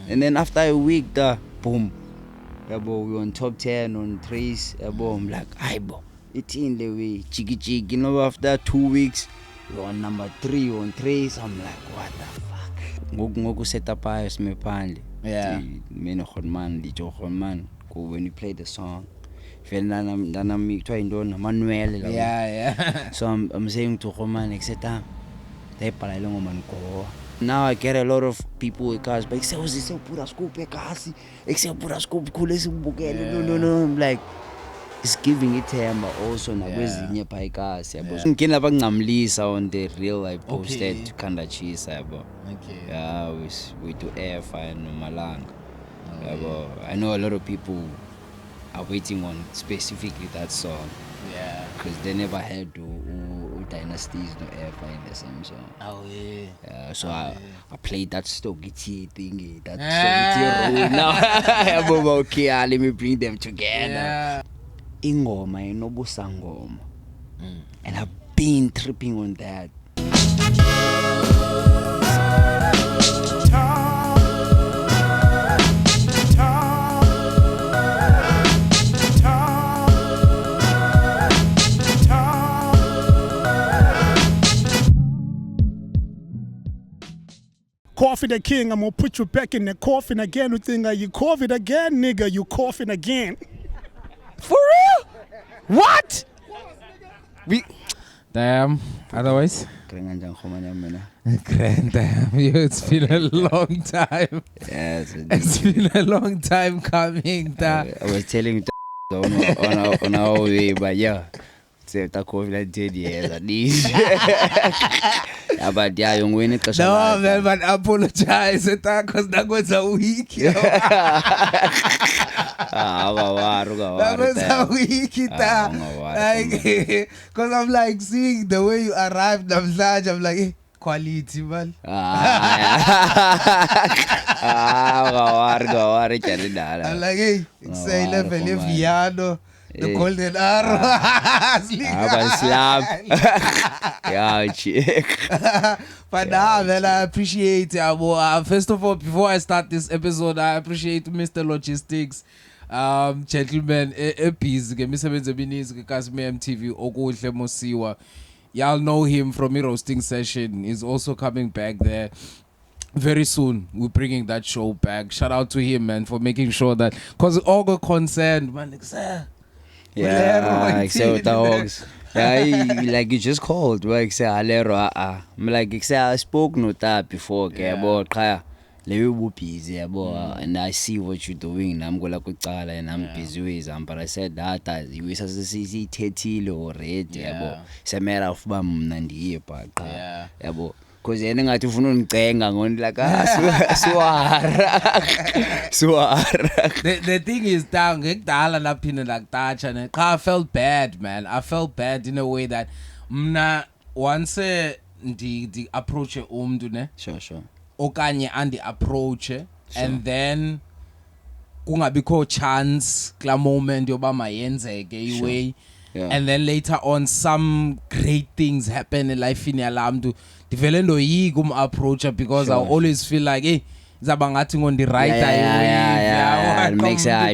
And then after a week, boom. Yabo, we on top 10 on threes. Yabo, I'm like, aibo. It's in the way, chiki. You know, after 2 weeks, we on number 3 on threes. I'm like, what the fuck? Ngoku set up ayos me pandi. Yeah. Meno khonman, lijo khonman. When you play the song, Manuel. Yeah. So I'm saying to Roman, etc. Now I get a lot of people with cars, but except pura scope kasi, except pura scope no. I'm like, it's giving it him, but also na kwezinye pa ikasi yabo. Ngina bangamlisa on the reel I posted to Kanda Cheese yabo. Okay. Yeah, we do air fire no malanga. Yabo. I know a lot of people are waiting on specifically that song. Yeah. Because they never had Dynasties no ever in the same song. Oh yeah. Yeah, so I played that Stogiti thingy, that Stogiti role. Now, okay, let me bring them together. Yeah. Ingoma inobusangoma. And I've been tripping on that. Coffee the King, I'm gonna put you back in the coffin again. You think you cough it again, nigga, you coughing again. For real? What? Damn. Otherwise? Damn. It's been a long time. Yes. It's been a long time coming. I was telling on our way, but yeah. It's a coffee like 10 years at least. Yeah, but yeah, you win it. No, man, but I apologize. Because that was a week. That was a week. Because I'm like seeing the way you arrived. I'm like, hey, quality, man. I'm like, hey, say level piano. The golden arrow. Yeah, chick. But now, man, I appreciate it. First of all, before I start this episode, I appreciate Mr. Logistics. Gentlemen, busy. Imisebenzi eminingi kasi MTV okuhle mosiwa. Y'all know him from a roasting session. He's also coming back there. Very soon, we're bringing that show back. Shout out to him, man, for making sure that, because all got concerned, man, like, sir. Yeah, except the hogs. Yeah, like you just called, like say Alero. I'm like say I spoke no that before, okay, about kaya. Lewe busy, and I see what you're doing. I'm going to and I'm busy with them. But I said that you was as a CC 30 already. It's a matter of nandi pa. Yeah, because any ngathi ufuna ungicenga ngoni like the thing is that ngekudala laphina lakutacha ne I felt bad, man. I felt bad in a way that mna once ndi approach umntu ne sure okanye andi approach and then kungabikho chance kla moment yoba mayenzeke iway. And then later on some great things happen in life in yalamdu divelendo yigum approacher because I always feel like hey zabangathi ngondi right yeah. It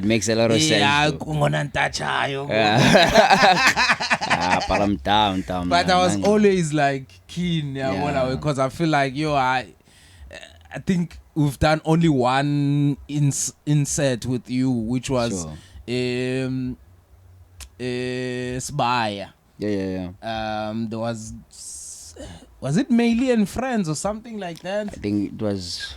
makes a lot of sense. Yeah, ngona ntachayo. But I'm down. But I was always like keen because I feel like I think we've done only one insert with you, which was Spire. Yeah. There was it Meili and Friends or something like that? I think it was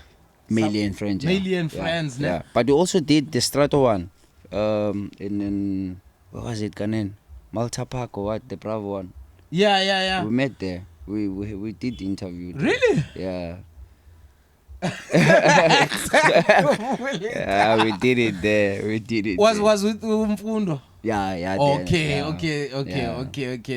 Meili and Friends. Meili and Friends, yeah. But you also did the Strato one. In what was it, Kanen? Malta Park or what? The Bravo one. Yeah. We met there. We did the interview. Really? Yeah. Yeah, we did it there. Was with Mfundo? Yeah. Okay.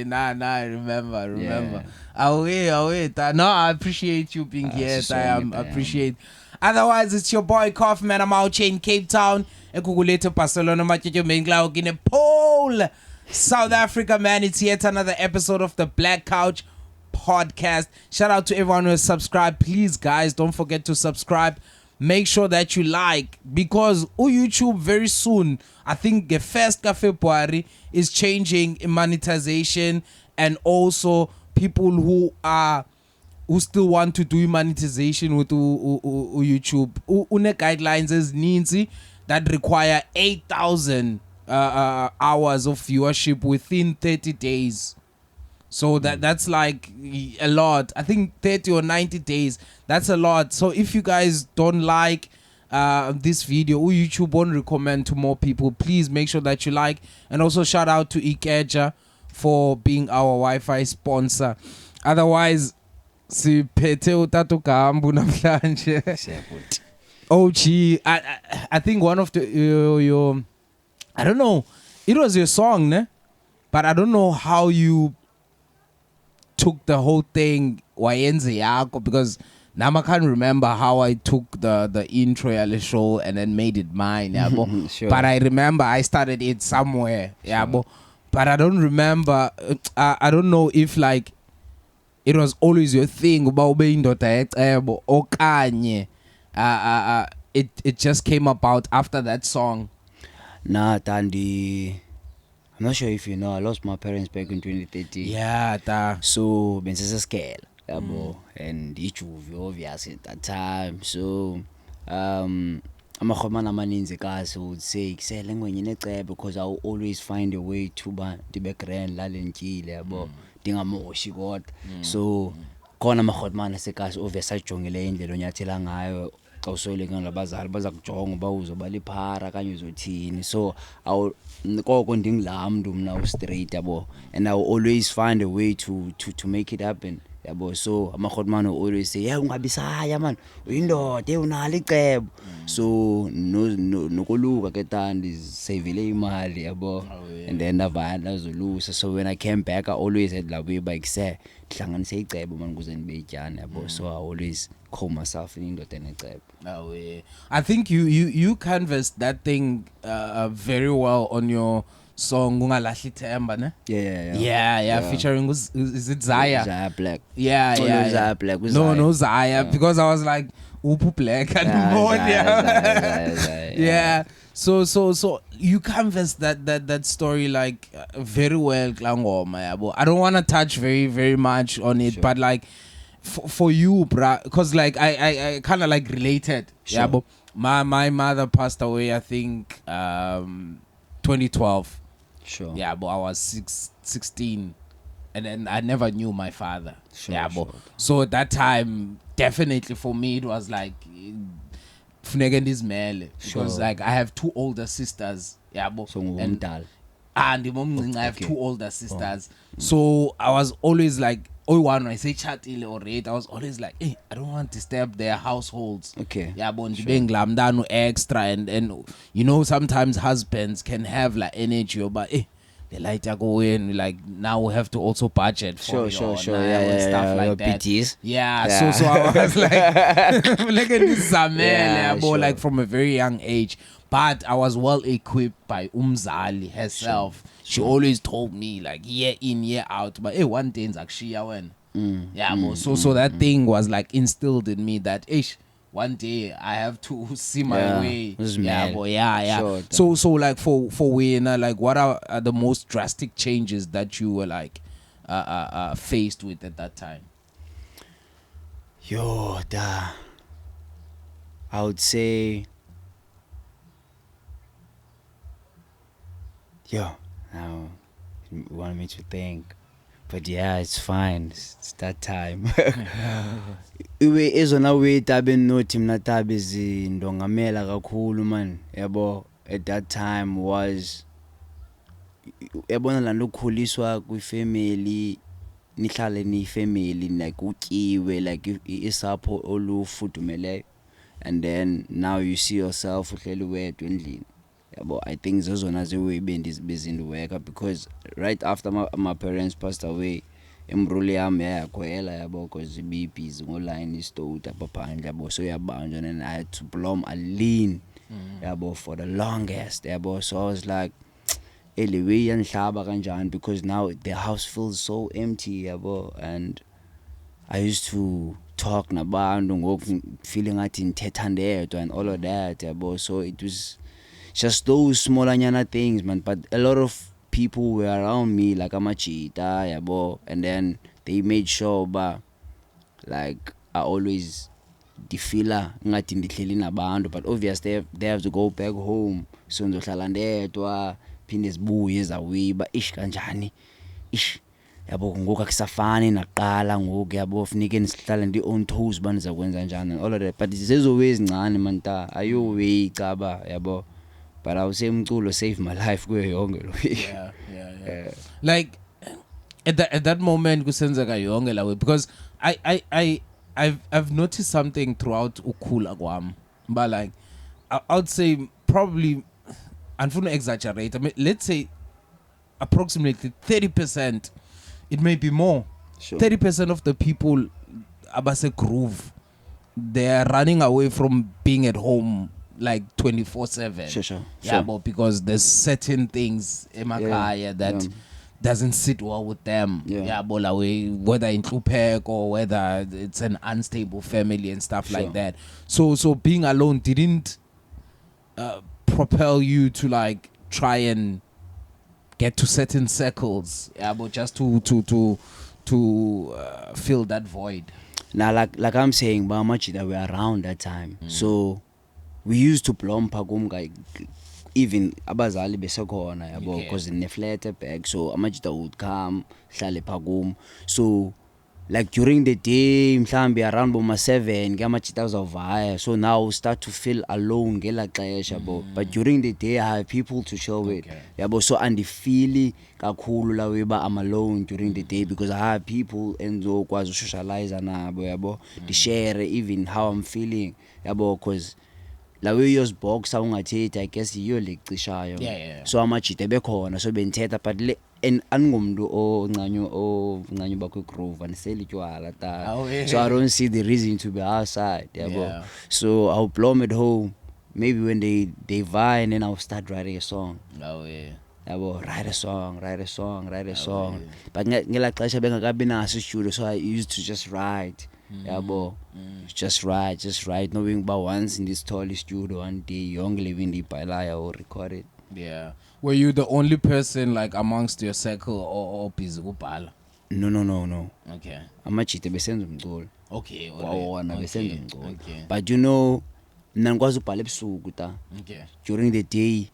Nah, I remember. Yeah. Away. No, I appreciate you being here. I appreciate. Otherwise, it's your boy Kaufman. I'm out here in Cape Town. Ekugulete Barcelona, Machicho Menglau, Guinea Pole, South Africa, man. It's yet another episode of the Black Couch Podcast. Shout out to everyone who has subscribed. Please, guys, don't forget to subscribe. make sure that you like, because YouTube very soon, I think the 1st of February is changing in monetization, and also people who still want to do monetization with YouTube une guidelines ezininzi that require 8,000 hours of viewership within 30 days. So that's like a lot. I think 30 or 90 days. That's a lot. So if you guys don't like this video, YouTube won't recommend to more people. Please make sure that you like. And also shout out to Ikeja for being our Wi-Fi sponsor. Otherwise, siphethe utata uGambu namhlanje. Oh gee, I think one of the your I don't know. It was your song, ne? But I don't know how you took the whole thing wayenze yakho, because now I can't remember how I took the intro yale show and then made it mine, yabo. Sure. But I remember I started it somewhere, yabo. But I don't remember. I don't know if like it was always your thing about being indoda ecebo okanye it just came about after that song. Nah, Tandy, I'm not sure if you know, I lost my parents back in 2013. Yeah, ta. So bensese scale, yabo, and ijuvi obviously at that time. So amakhomana amaninzi kasi would say kusele ngwenye necebo, because I will always find a way to ba ndibe grand lalenkile yabo ndingamoshi kodwa. So khona amakhomana sekasi obviously ajongile indlela onyathela ngayo. Xa usoyeleke ngabazali baza kujonga uba uzobaliphara kanye uzothini. So koko ndingilaa mntu mna straight yabo, and I will always find a way to make it happen yabo. So amakhotmane always say yeah ungabisaya man uyindoda unalo icebo. So nokoluka ke Tandi savele imali yabo, and then avana zolusa. So when I came back I always had la way bike say hlanganise icebo man kuze nibe ityana yabo. So I always call myself in indoda enecebo. I think you canvassed that thing very well on your song Ungalahli Themba, ne? Yeah, featuring is it Zaya? Zaya Black. Yeah. Zaya Black. No Zaya, because I was like Upu Black and Zaya. Yeah. So you canvassed that story like very well, Klangoma. Yeah, I don't want to touch very very much on it, but like for you, bruh, because like I kind of like related. Sure. Yeah, but my mother passed away, I think 2012. Sure. Yeah, but I was 16, and then I never knew my father. Sure, yeah, sure. but so at that time, definitely for me it was like funeka ndizimele, because like I have 2 older sisters. Yeah, but So ngumdala. and I have 2 older sisters. So I was always like, one I say chatile or rate, I was always like, hey, I don't want to disturb their households. Okay. Yeah, but being glamdano extra, and you know sometimes husbands can have like energy, but hey, the light are going, like now we have to also budget for Sure. and stuff like that. PTs. Yeah, so I was like, look at this Zamele, sure. like from a very young age. But I was well equipped by Umzali herself. She always told me like year in, year out, but hey, one thing's actually when. So that thing was like instilled in me that one day I have to see my way. Sure. So like for Wayne, like what are the most drastic changes that you were like faced with at that time? I would say now you want me to think, but yeah, it's fine, it's that time. Iwe ezona way tabe nothi mna tabe zindongamela kakhulu man yabo. At that time was yabona la lokhuliswa kwifamily, nihlale ni family like utyiwe like isapho olufudumeleyo, and then now you see yourself uhleli wedwa endlini. I think zozona zewe bezindiweka, because right after my parents passed away, imruli yami yayakhwela yabo, because ibibhizi ngoline istowed apha phandle yabo, so yabanjwa, and I had to blom alone yabo for the longest yabo. So I was like eliwe yanhlaba kanjani, because now the house feels so empty yabo, and I used to talk nabantu ngoku feeling ngathi ngithetha ndedwa and all of that yabo. So it was just those smallanyana things, man. But a lot of people were around me like amajita yabo, and then they made sure like I always difila ngathi ndihleli nabantu, but obviously they have to go back home, so ngizohlala ndedwa phinde sibuye ezawiba kanjani yabo. Ngoku akusafani naqala ngoku yabo, funeke nisihlale ndi on toes baniza kwenza njani and all of that, but zezowezi ncane man ta ayoway caba yabo. But I would say umculo saved my life kuyo yonke lo. Yeah. Like at that moment kusenzeka yonke la way, because I've noticed something throughout ukhula kwami, but like I would say probably, andifuna exaggerate, I mean, let's say approximately 30%, it may be more. Sure. 30% of the people abase groove, they are running away from being at home like 24/7. Sure. Yeah, but because there's certain things emakaya that doesn't sit well with them. Yeah, but like, whether in Klupek or whether it's an unstable family and stuff like that. So being alone didn't propel you to like try and get to certain circles. Yeah, but just to fill that void. Now, like I'm saying, but much that we were around that time, so we used to plompa kumga, even abazali besekhona yabo, because in the flat back, so amajita would come hlale phagum. So like during the day mhlambi around boma 7 ngamajita uzavaya, so now start to feel alone ngela xesha yabo. But during the day I have people to chill with yabo, so andifili kakhulu la weba I'm alone during the day because I have people endizokwazi ushocialize nabo yabo, to share even how I'm feeling yabo, because la way uyozibhoxa ungathethi I guess yiyo lecishayo. So amajita bekhona, so benithetha, but le andingomntu oncanyu bakho groove andiseli tywala ta. So I don't see the reason to be outside yabo. So I'll blow at home, maybe when they vibe, and then I'll start writing a song. Yabo, write a song. But ngela xesha bengakabi naso studio, so I used to just write. Yabo, just write, knowing about once in this tall studio one day young living the pilaya or record it. Yeah. Were you the only person like amongst your circle or busy kubhala? No. Okay. Amachite besenza umculo. Okay. Wawona besenza umculo. But you know, mina ngikwazi ubhala ebusuku ta. Okay. During the day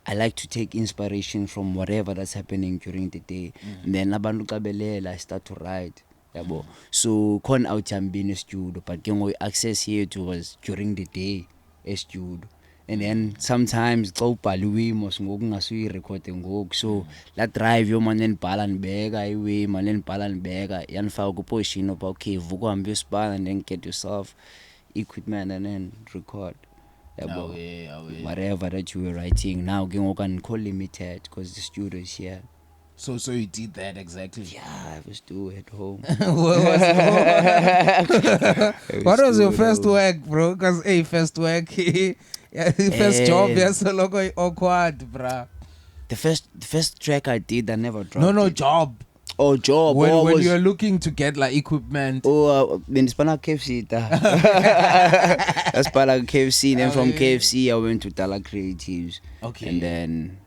I like to take inspiration from whatever that's happening during the day. And then abantu xa belela I start to write. Yabo. So khona awuthambini studio, but ke ngoku access here to was during the day studio. And then sometimes xa ubhaliwe mos ngoku ngasuyi record ngoku, so la drive yo man nibhala nibeka iwe man nibhala nibeka yanifaka ku position of okay vuka uhambe usibhala and then get yourself equipment and then record yabo. Whatever that you were writing now ke ngoku anikho limited because the studio is here. So you did that exactly? Yeah, I was doing at home. What was your first work, bro? Because first work, first job, yes, logo awkward, bro. The first track I did, I never dropped. No, it. job. Oh, job. When you're looking to get like equipment. Benispana KFC. That's part of KFC. Then from KFC, I went to Tala Creatives. Okay. And then,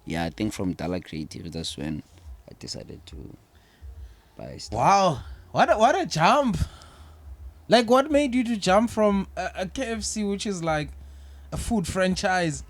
I think from Tala Creatives, that's when I decided to buy stuff. Wow, what a jump! Like, what made you to jump from a KFC, which is like a food franchise,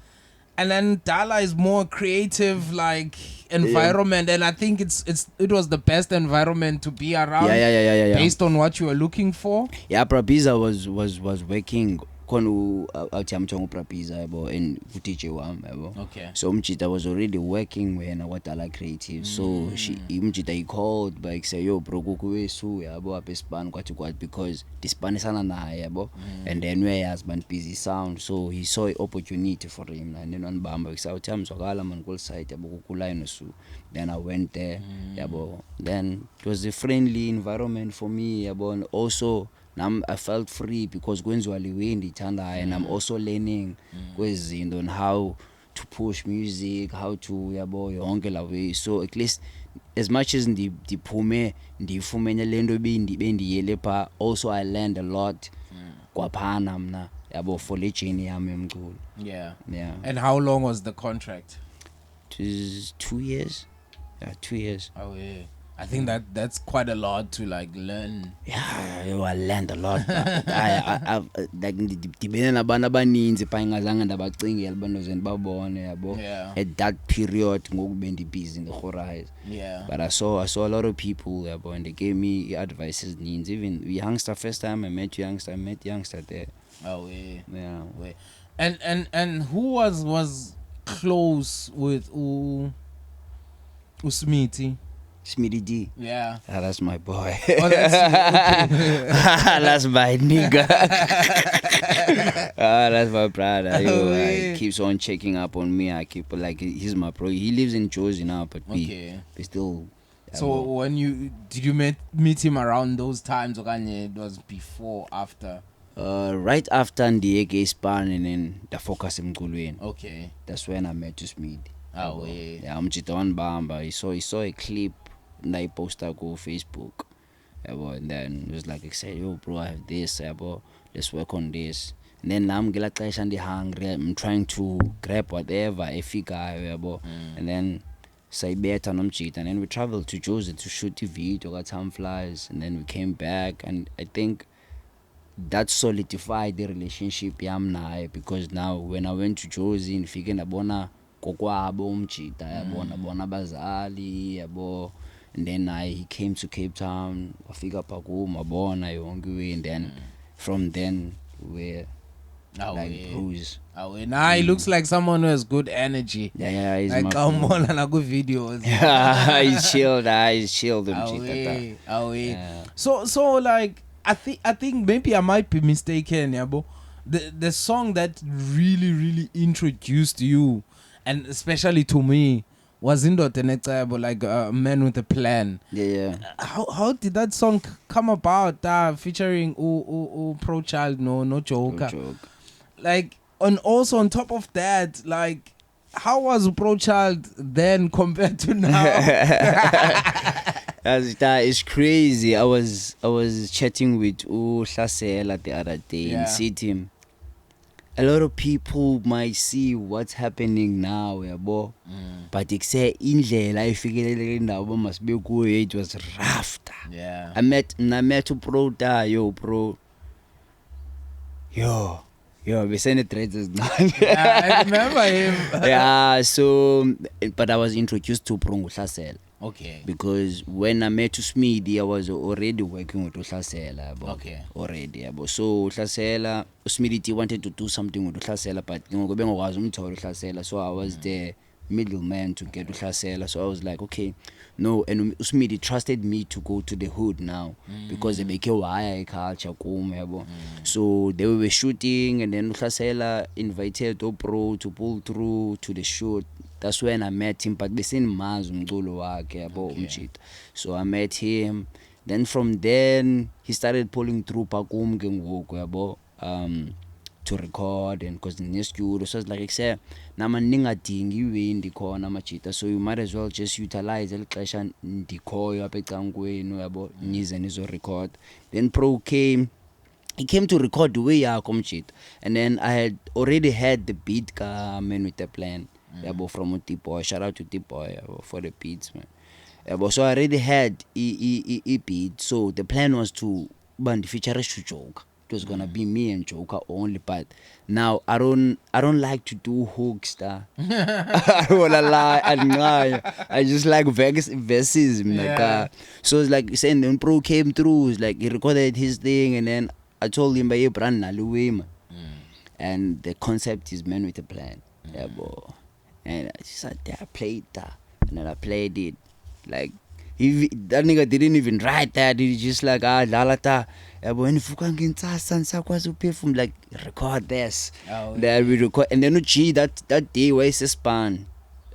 and then Tala is more creative, like environment, and I think it was the best environment to be around. Yeah. Based on what you were looking for. Yeah, Prabiza was working. Konu awuthi Prabiza yabo and DJ wami yabo. Okay. So Umchita was already working when I was Tala Creative. So Umchita he called like say yo bro kukuwesu yabo apha Span kwathi because dispanisana naye yabo. And then where husband busy sound, so he saw an opportunity for him and then wanibamba like say awuthi zwakala man kul site yabo kukuline su. Then I went there yabo. Then it was a friendly environment for me yabo, and also I felt free because kwenziwa liwe ndithanda, and I'm also learning kwezinto on how to push music, how to yabo yonke la way. So at least as much as ndiphume ndifumene lento bendiyele pha, also I learned a lot kwaphana mna yabo for le journey yami yomculo. Yeah. Yeah. And how long was the contract? It was 2 years. Yeah, 2 years. Oh yeah. I think that's quite a lot to like learn. Yeah, I learned a lot. I've like ndibene nabantu abaninzi pha ingazange ndabacingela bandozeni babone yabo. Yeah. At that period ngoku bendibusy in the horizon. Yeah. But I saw a lot of people yabo, and they gave me advices needs. Even youngster, first time I met youngster there. Oh yeah. Yeah. Wait. And who was close with Smithy? Smitty D. Yeah. Ah, that's my boy. Oh, that's That's my nigga. That's my brother. Yo, Oh, he yeah. keeps on checking up on me. I keep like he's my bro. He lives in Jersey now, but Okay. we still. So when did you meet him around those times, or it was before, after? Right after Ndieke Span and then the focus emculweni. Okay. That's when I met Smith. Oh yeah. Yeah, umjita wanibamba. He saw a clip and I posted go Facebook. Yabo, and then it was like I said, yo bro, I have this, yabo, let's work on this. And then I'm hungry. I'm trying to grab whatever efikayo yabo. And then sayibetha nomjita, and then we traveled to Jersey to shoot the video, got time flies, and then we came back, and I think that solidified the relationship yam naye, because now when I went to Jersey ndifike ndabona kokwabo umjita yabo, nabona abazali yabo, and then he came to Cape Town, wafika pha kum wabona yonke, and then from then we're like bros. Oh, nah, he looks like someone who has good energy. Yeah, he's like my come friend. on, and good videos. Yeah, he's chilled Yeah. Yeah. So like I think maybe I might be mistaken, yabo. The song that really introduced you, and especially to me, was Indoda Necebo, like a Man with a Plan. Yeah. How did that song come about? Featuring Pro Child, no Joker. Joke. Like, and also on top of that, like, how was Pro Child then compared to now? That is crazy. I was chatting with Hlasela the other day and said to him, a lot of people might see what's happening now, yabo. But they say indlela ifikelele indawo must be good. It was rough. Yeah. I met Pro yo bro. Yo, we sent the threads now. Yeah, I remember him. Yeah, so but I was introduced to Pro Hlasela. Okay. Because when I met Smithy, I was already working with Hlasela. Okay. Already. So Hlasela, Smithy wanted to do something with Hlasela, but so I was the middleman to get Hlasela. So I was like, okay, no. And Smithy trusted me to go to the hood now because they became wire culture. So they were shooting, and then Hlasela invited Opro to pull through to the shoot. That's when I met him, but besin mazi umculo wakhe yabo umjita. So I met him. Then from then he started pulling through pakum ke ngoku yabo to record, and because in the studio, so it's like I said, nama ningadingi iwe ndikhona amajita, so you might as well just utilize elixesha ndikhoyo apha ecangweni yabo nize nizo record. Then Pro came. He came to record the way yakho umjita, and then I had already had the beat ka Man with a Plan. Yabo from T-Boy. Shout out to T-Boy for the beats, man. Yabo, so I already had a beat. So the plan was to band feature Joker. It was gonna be me and Joker only, but now I don't like to do hooks. I don't wanna lie. I just like verses. Like, so it's like saying when Pro came through, it's like he recorded his thing, and then I told him by brand Naluwe, and the concept is Man with a Plan. Yabo. And I just sat there, I played that, and then I played it. Like, that nigga didn't even write that. He just like, lalata. When you like, record this. Then we record, and then Uchi that day where it's a span.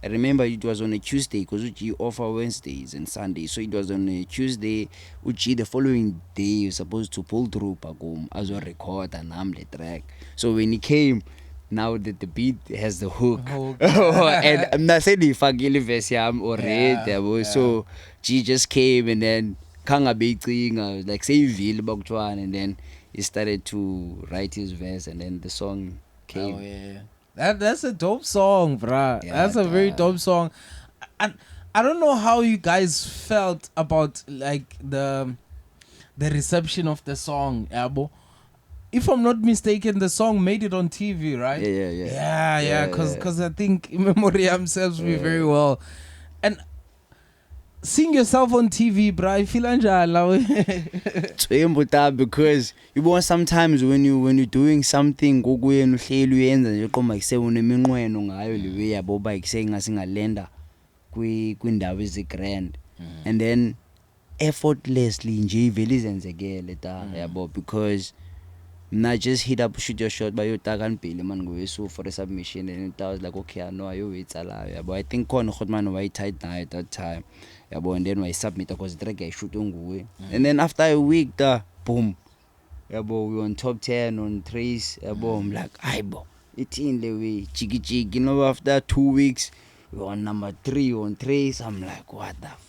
I remember it was on a Tuesday because Uchi offer Wednesdays and Sundays. So it was on a Tuesday. Uchi the following day you're supposed to pull through Pagum as a record and the track. So when he came, now that the beat has the hook. Hook. And I'm not saying ifakile verse yami already, Yeah, yabo. yeah. So G just came and then kangabecinga like sayivile bakutwana, and then he started to write his verse and then the song came. Oh yeah, that's a dope song, bruh. Yeah, That's a very dope song. And I don't know how you guys felt about like the reception of the song, Abo. If I'm not mistaken, the song made it on TV, right? Yeah. Because I think Memoriam serves me very well. And seeing yourself on TV, bruh, I feel Tswembuta, because you want sometimes when you're doing something gokuye uhleli uyenza nje qoma ikuse uneminqweno ngayo liwe yabo ba ikuse ngasingalenda kwindawo ezigrand, and then effortlessly nje ivele izenzekele ta yabo, because mna just hit up shoot your shot bayotaka kanibhili man ngowesu for a submission, and I was like okay I know ayo wetsalayo yabo. I think khona Khotman wayi tight nayo at that time yabo, and then wayi submit because the track ayishoot nguwe, and then after a week boom yabo, we on top 10 on Trace yabo. I'm like ayibo ithini le way jiki, you know, after 2 weeks we on number 3 on Trace. I'm like what the fuck.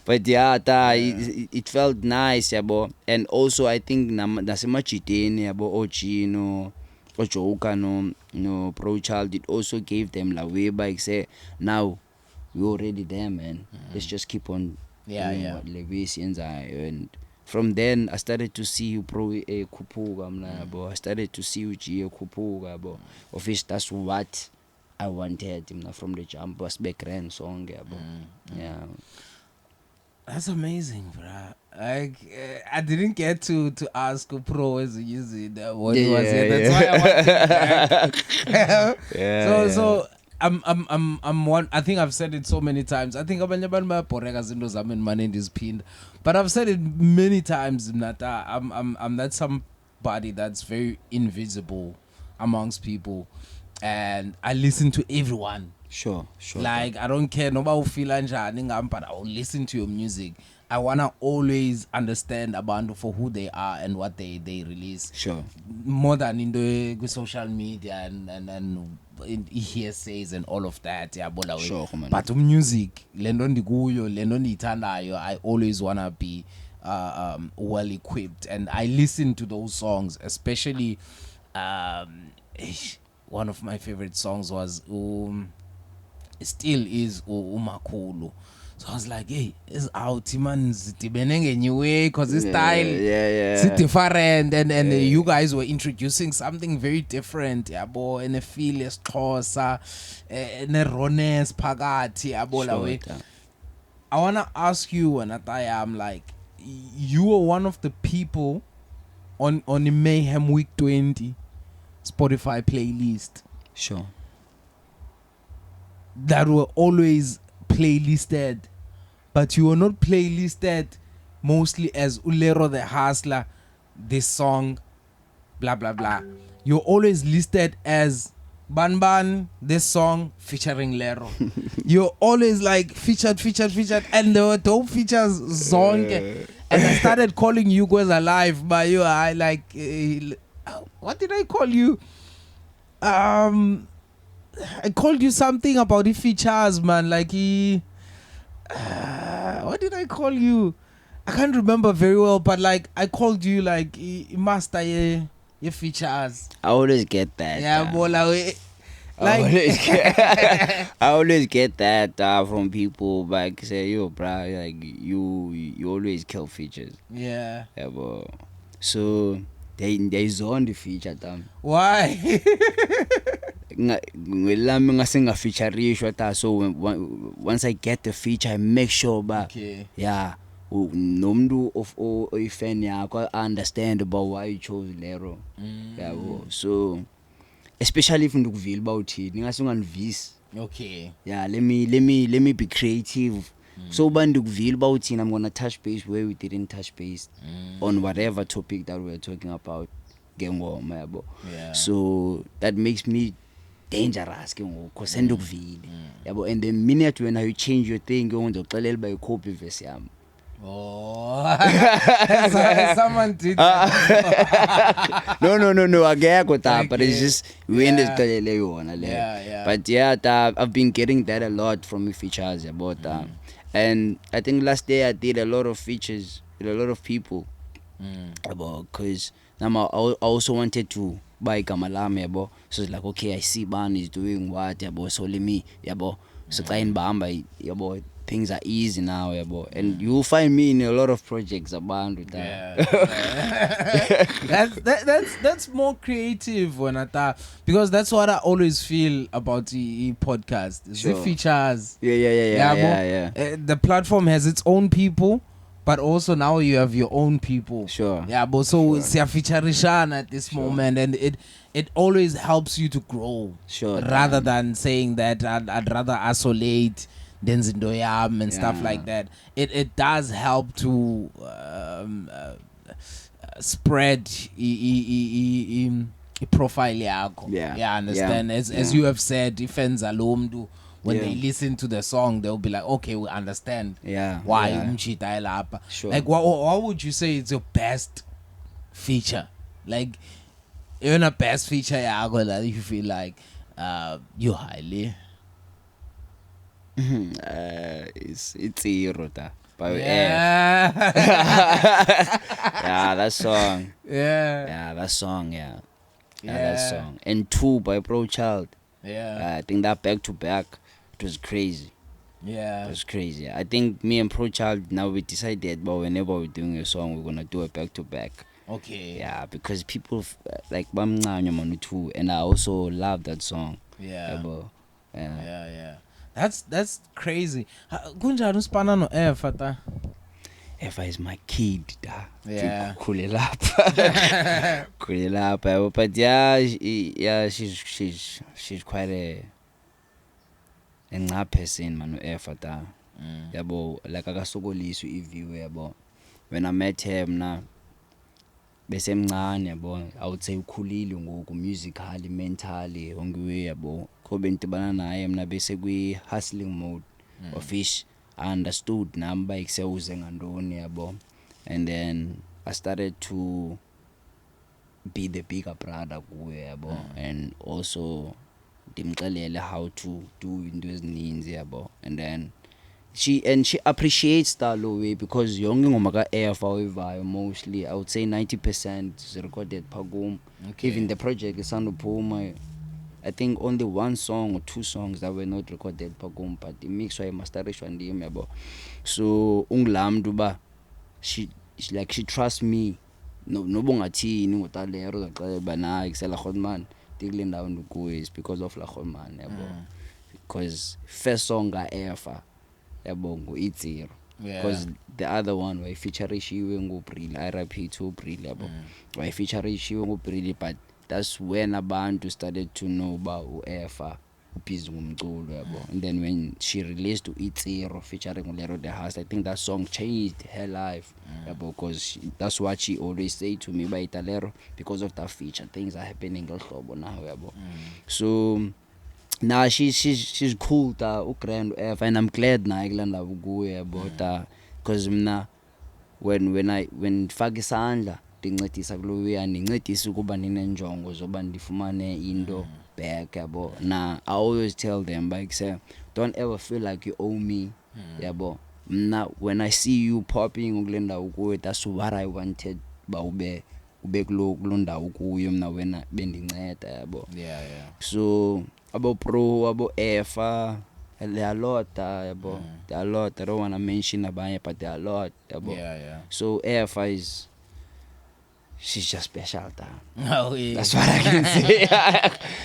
But yeah, it felt nice yabo. And also I think nasemajiteni yabo, Ochino, Ojoka no Pro Child, it also gave them la way back say now we already there, man. Let's just keep on doing what Levi siyenzayo. And from then I started to see Pro khuphuka mna yabo. I started to see uG khuphuka yabo. Office, that's what I wanted from the jump, was background song yabo. Yeah. That's amazing, bruh. Like I didn't get to ask Pro as using what he was here. That's why I wanted. So I'm one. I think I've said it so many times. I think abanye abantu bayaboreka zinto zami manje ndiziphinda. But I've said it many times that I'm that somebody that's very invisible amongst people, and I listen to everyone. Sure. Like I don't care noba ufila njani ngami, but I will listen to your music. I wanna always understand abantu for who they are and what they release. Sure. More than in the social media and in hearsays and all of that. Yeah, sure, but music, lendo ndikuyo, lendo ndithandayo, I always wanna be well equipped, and I listen to those songs, especially one of my favorite songs was still is Umakhulu. So I was like, hey, it's out, man. Zidibene ngenye way, cause this style is different, and you guys were introducing something very different, yabo, and a feel esixhosa, and a rawness phakathi, yabo la way. I wanna ask you, and I am like, you were one of the people on the Mayhem Week 20 Spotify playlist. Sure. That were always playlisted, but you were not playlisted mostly as Ulero the Hustler, this song, blah blah blah. You're always listed as Ban, this song featuring Lero. You're always like featured, and there were dope features song. And I started calling you guys alive, but you I like what did I call you? I called you something about the features, man. Like what did I call you? I can't remember very well, but like I called you like master your features. I always get that. Yeah, bola we. I always get that from people, like say, yo, bruh, like you always kill features. Yeah. Yeah, but so they zone the feature them. Why? So once I get the feature, I make sure, but yeah, nomdu of a fan yakho understand about why you chose Lero. Yeah, so especially if ndikuvile about it, ningasungandivisi. Okay. Yeah, let me be creative. So bandukuvile about it, I'm gonna touch base where we didn't touch base on whatever topic that we were talking about. Yeah. So that makes me dangerous because ndukuvile. And the minute when you change your thing, you want to by copy verse yam. Oh, someone did that. No, akekho ta, but it's Okay. just we in Yeah. the yona le. Yeah. But yeah, ta, I've been getting that a lot from features about that. And I think last day I did a lot of features with a lot of people about because I also wanted to buy Kamalame yabo. So it's like okay, I see Ban is doing what yabo, so let me yabo. So try and bamba yabo. Things are easy now, yabo. And you'll find me in a lot of projects about with that. Yeah. That's more creative when I thought, because that's what I always feel about the podcast. It's the Sure. features. Yeah. Yeah. The platform has its own people, but also now you have your own people. Sure. Yeah, but so siyafeaturishana at this moment, and it always helps you to grow. Sure, Rather damn. than saying that I'd rather isolate than Zindoyam and stuff Yeah. like that. It does help to spread profile yakho. Yeah. Understand. Yeah. As you have said, defense alomdu. When Yeah. they listen to the song, they'll be like, okay, we understand Yeah. why yeah. umchita lapha. Sure. Like what would you say is your best feature? Like even a best feature yakho that you feel like you highly. It's zero ta. By Yeah. yeah, that song. Yeah. Yeah, that song. Yeah, Yeah. that song. And 2 by Pro Child. Yeah. I think that back to back, it was crazy. It Yeah. was crazy. I think me and Pro Child now we decided, but whenever we're doing a song, we're gonna do it back to back. Okay. Yeah, because people like Bamncane Manu too, and I also love that song. Yeah. Yabo. Yeah. Yeah. That's crazy. Kunjani usipana no F ata? Eva is my kid, da. Yeah. Khulela lapha. But yeah, she's quite a person, man. Eva, da. Yabo, like akasokolisi iview yabo. When I met him na besemncane yabo, I would say ukhulile ngoku musically, mentally, ongiwe yabo. Kobe ntibana naye mna bese kwi hustling mode of fish. I understood number ikuseuze ngantoni yabo, and then I started to be the bigger brother kuye yabo, and also ndimxelele how to do into ezininzi yabo, and then she appreciates that way because yonke ingoma ka-Air oyivayo mostly I would say 90% is recorded phakum. Okay. Even the project isanduphuma, I think only 1 song or 2 songs that were not recorded phakum, but imixwa imasterishwa ndim yabo. So ungilamntu ba she trusts me. Noba ungathini ngotalero zaxela ba na ikusela Khotman tikule ndawo ndikuyo is because of la Khotman yabo. Because first song ka-Air yabo ngo-Itzero. Yeah. Because the other one wayifeaturishiwe nguBrille, RIP2 Brille yabo. Wayifeaturishiwe nguBrille, but that's when abantu started to know about u-Efa ubhizi ngumculo yabo. And then when she released u-Itzero featuring uLero the House, I think that song changed her life yabo, because that's what she always say to me, bayita Lero, because of that feature things are happening ngehlobo now yabo. So nah, she's cool ta uGrand u-Efa, and I'm glad naye kulanda kuye yabo ta, because mna when ndifaka isandla ndincedisa kuloya ndincedisa ukuba ninenjongo zoba ndifumane into back yabo. Nah, I always tell them like say don't ever feel like you owe me yabo. Mna when I see you popping ukulenda ukuyo, that's what I wanted ba ube kulonda ukuyo mna wena bendinceda yabo. Yeah. So abo Pro, abo Efa, there are a lot yabo. There are a lot. I don't want to mention abanye, but there are a lot yabo. Yeah. So Efa she's just special ta. Oh yeah. That's what I can say.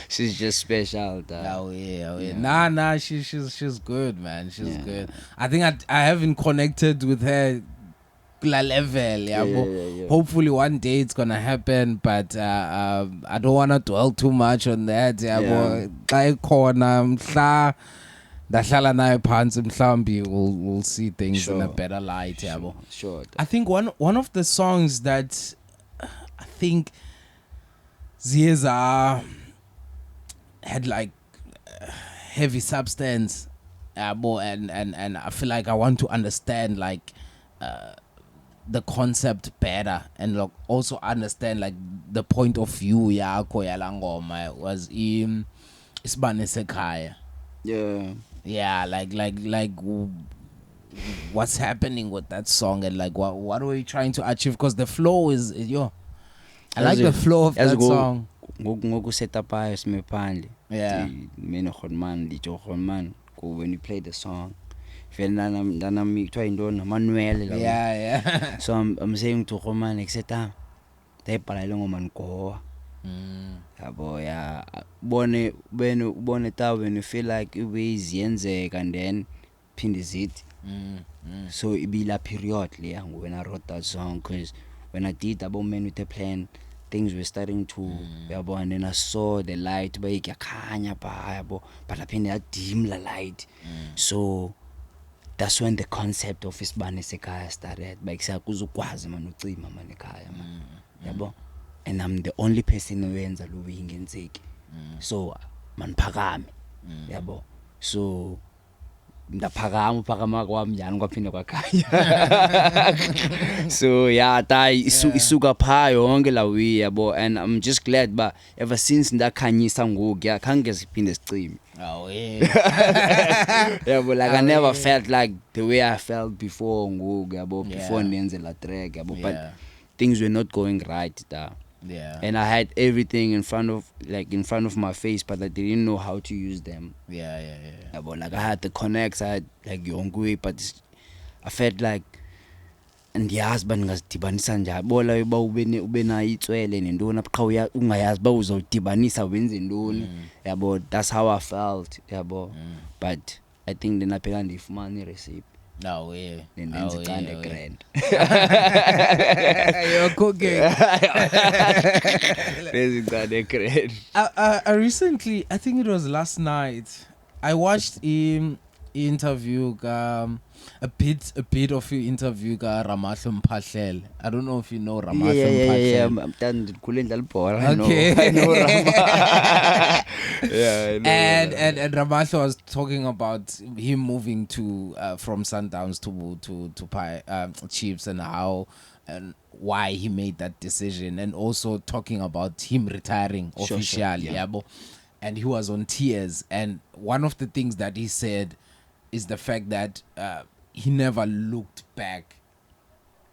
She's just special ta. Oh yeah. Nah, she's good, man. She's Yeah. good. I think I haven't connected with her la level, Yeah. Hopefully one day it's gonna happen, but I don't wanna dwell too much on that. Xa ikhona mhla ndahlala naye phansi mhlambi we'll see things in a Sure. better light, yabo. Sure. I think one of the songs that I think Zieza had like heavy substance, and I feel like I want to understand like the concept better and like also understand like the point of view yakho yalangoma was isibane sekhaya. Yeah. Like what's happening with that song and like what are we trying to achieve, because the flow is yo, I like the flow of that song. Ngoku set up sime phandle. Yeah. Mina khonman lijo khonman when you play the song. Vela nami kuthiwa yintoni Manuel la. Yeah. So I'm saying to khonman ekseta dayibhalele ngoma ngowa. Yabo ya bone ta when you feel like ubeyizenzeka and then phinde zithi. So ibila period le when I wrote that song, cause when I did Abo Men With A Plan, things were starting to yabo, and then I saw the light ba ikakhanya pa yabo, but aphinde dim la light. So that's when the concept of isibane sekhaya started. Like sakuzukwazi man ucima man ekhaya man. Yabo, and I'm the only person owenza lo ingenzeki. So man phakame. Yabo, so ndaphakama kwami njani kwaphinde kwakhanya. So yeah, isuka pha yonke la wi yabo, and I'm just glad ba ever since ndakhanyisa ngoku ya khange siphinde sicime. Oh yeah. Yeah, but like I never felt like the way I felt before ngoku yabo, before nenze la track yabo, but things were not going right da. Yeah. And I had everything in front of my face, but I didn't know how to use them. Yeah. But like I had the connects, I had like Yongwe, but I felt like ndiyazi ba ngasidibanisa njani. Bola ba ube na itswele nendona qha ungayazi ba uzodibanisa wenze ndoni. Yabo, that's how I felt. Yabo. But I think then aphela ndifumana recipe. No way. Then it's kind of grand. You're cooking. It's kind of grand. I recently, I think it was last night, I watched him interview a bit of your interview Ramahlo Mphahlele. I don't know if you know Ramahlo Mphahlele. Yeah. I'm done khule ndidlala ibhola. Okay. I know Rama. Yeah, I know. And Ramahlo was talking about him moving to from Sundowns to Chiefs, and how and why he made that decision, and also talking about him retiring officially. Sure, yeah. Yabo. And he was on tears, and one of the things that he said is the fact that he never looked back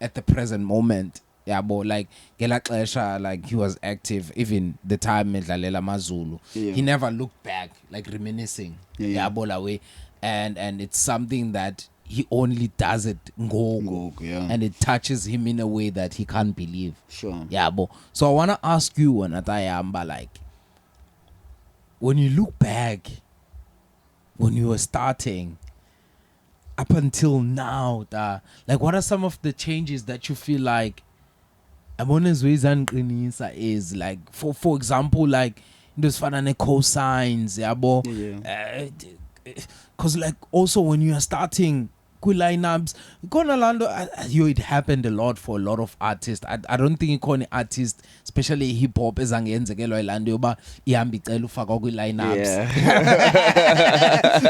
at the present moment. Yeah, but like Gela Klesha, like he was active even the time Medlalela Mazulu. Yeah. He never looked back, like reminiscing. Yeah, bola way, and it's something that he only does it ngoku, yeah. and it touches him in a way that he can't believe. Sure. Yeah, but so I wanna ask you, Anatayamba, like when you look back, when you were starting, up until now, like what are some of the changes that you feel like Abone's ways and is like for example, like those fanane cosigns, yeah, because like also when you are starting lineups, it happened a lot for a lot of artists. I don't think an artist, especially hip hop, is angenzekelwa ilando yoba ihambi icela ufaka kwi lineups.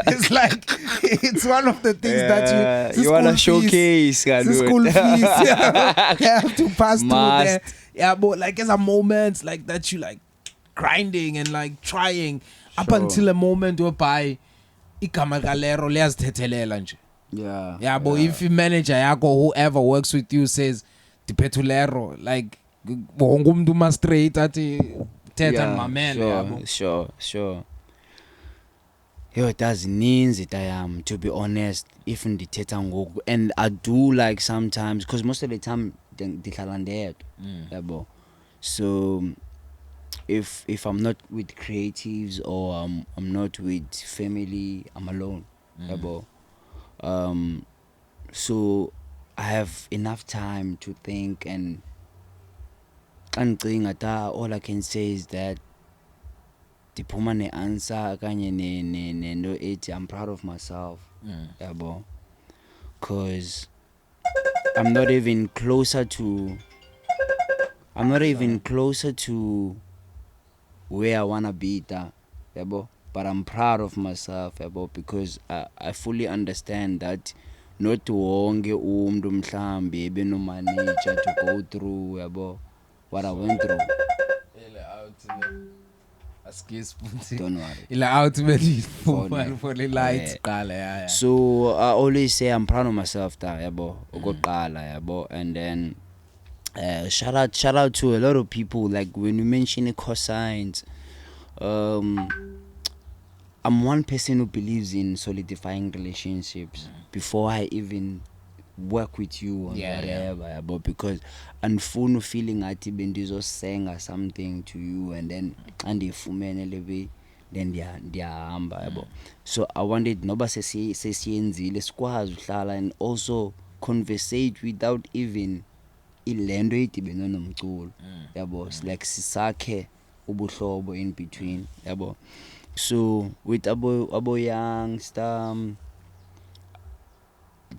It's like it's one of the things that you want to showcase, school fees. Yeah, you have to pass through there. Yeah, but like there's a moments like that you like grinding and like trying up until a moment whereby igama galero liyazithethelela nje. Yeah, but if your manager yako, whoever works with you says dipetulero, like wonke umuntu straight athi thetha mamela. Sure. Yo, that's ninzi tayam, to be honest, even ndithetha ngoku, and I do like sometimes, because most of the time ndihlala ndedwa, yabo. So if I'm not with creatives or I'm not with family, I'm alone, yabo. So I have enough time to think, and all I can say is that diphuma ne answer kanye nento ethi I'm proud of myself, yabo, cause I'm not even closer to where I wanna be, yabo. But I'm proud of myself, yabo, because I fully understand that not wonke umuntu mhlambi ebeno manager to go through yabo what I went through. Don't worry. Ila ultimately for the lights qala yeah. So I always say I'm proud of myself that yabo okoqala yabo, and then shout out to a lot of people, like when you mention cosines, I'm one person who believes in solidifying relationships before I even work with you or whatever yabo, because andifuna feeling athi bendizosenga something to you and then andifumene lebe then ndiyahamba yabo. So I wanted noba sesiyenzile sikwazi uhlala and also conversate without even ilento idibene nomculo yabo, like sisakhe ubuhlobo in between yabo. So with abo youngster,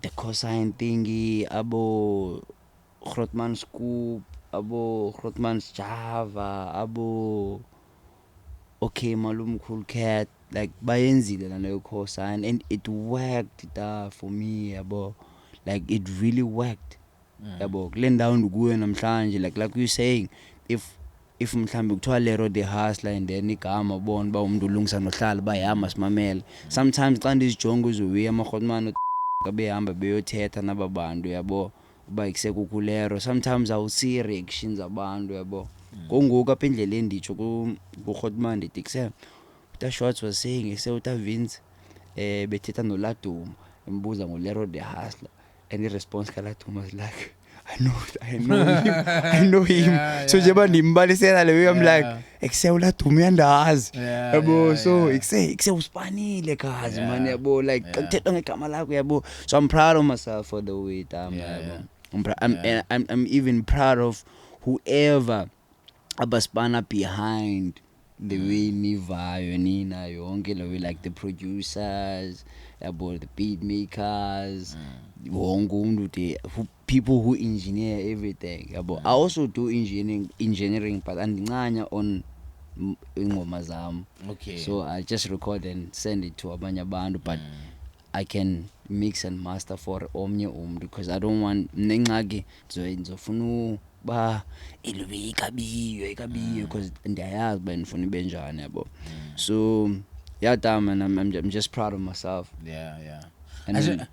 the cosine thingy, abo Grootman Scoop, abo Grootman's Java, abo okay Malum Cool Cat, like bayenzile la cosine, and it worked for me yabo, like it really worked yabo. Kule ndawo ndikuyo namhlanje, like you saying, if mhlambi kuthiwa Lero the Hustler and then igama bona ba umuntu ulungisa nohlala bayama simamele, sometimes xa ndizijonga uzowiya amaGrootman kabehamba beyothetha nababantu yabo uba ikusekukulero, sometimes I will see reactions abantu yabo. Kongoku apha endleleni nditsho kuGrootman ndithi kuse uTashwatz was saying uTavince bethetha noLaduma embuza ngoLero the Hustler, and the response kaLaduma was like, I know him. So njengoba ndimbalisela le way, I'm like ekuse uLaduma uyandazi yabo. So ekuse usipanile kazi man yabo, like uthetha ngegama lakho yabo. So I'm proud of myself for the way yabo. I'm even proud of whoever abaspana behind the way nivayo nina yonke lo way, like the producers yabo, the beat makers, wonke umuntu, people who engineer everything yabo. I also do engineering but andincanya on ingoma zami. Okay. So I just record and send it to abanye abantu, but I can mix and master for omnye because I don't want nengxaki ngizofuna ba ilwe ikabiyo because ndiyayazi ba ndifuna ibe njani yabo. So yeah damn, and I'm just proud of myself. Yeah. And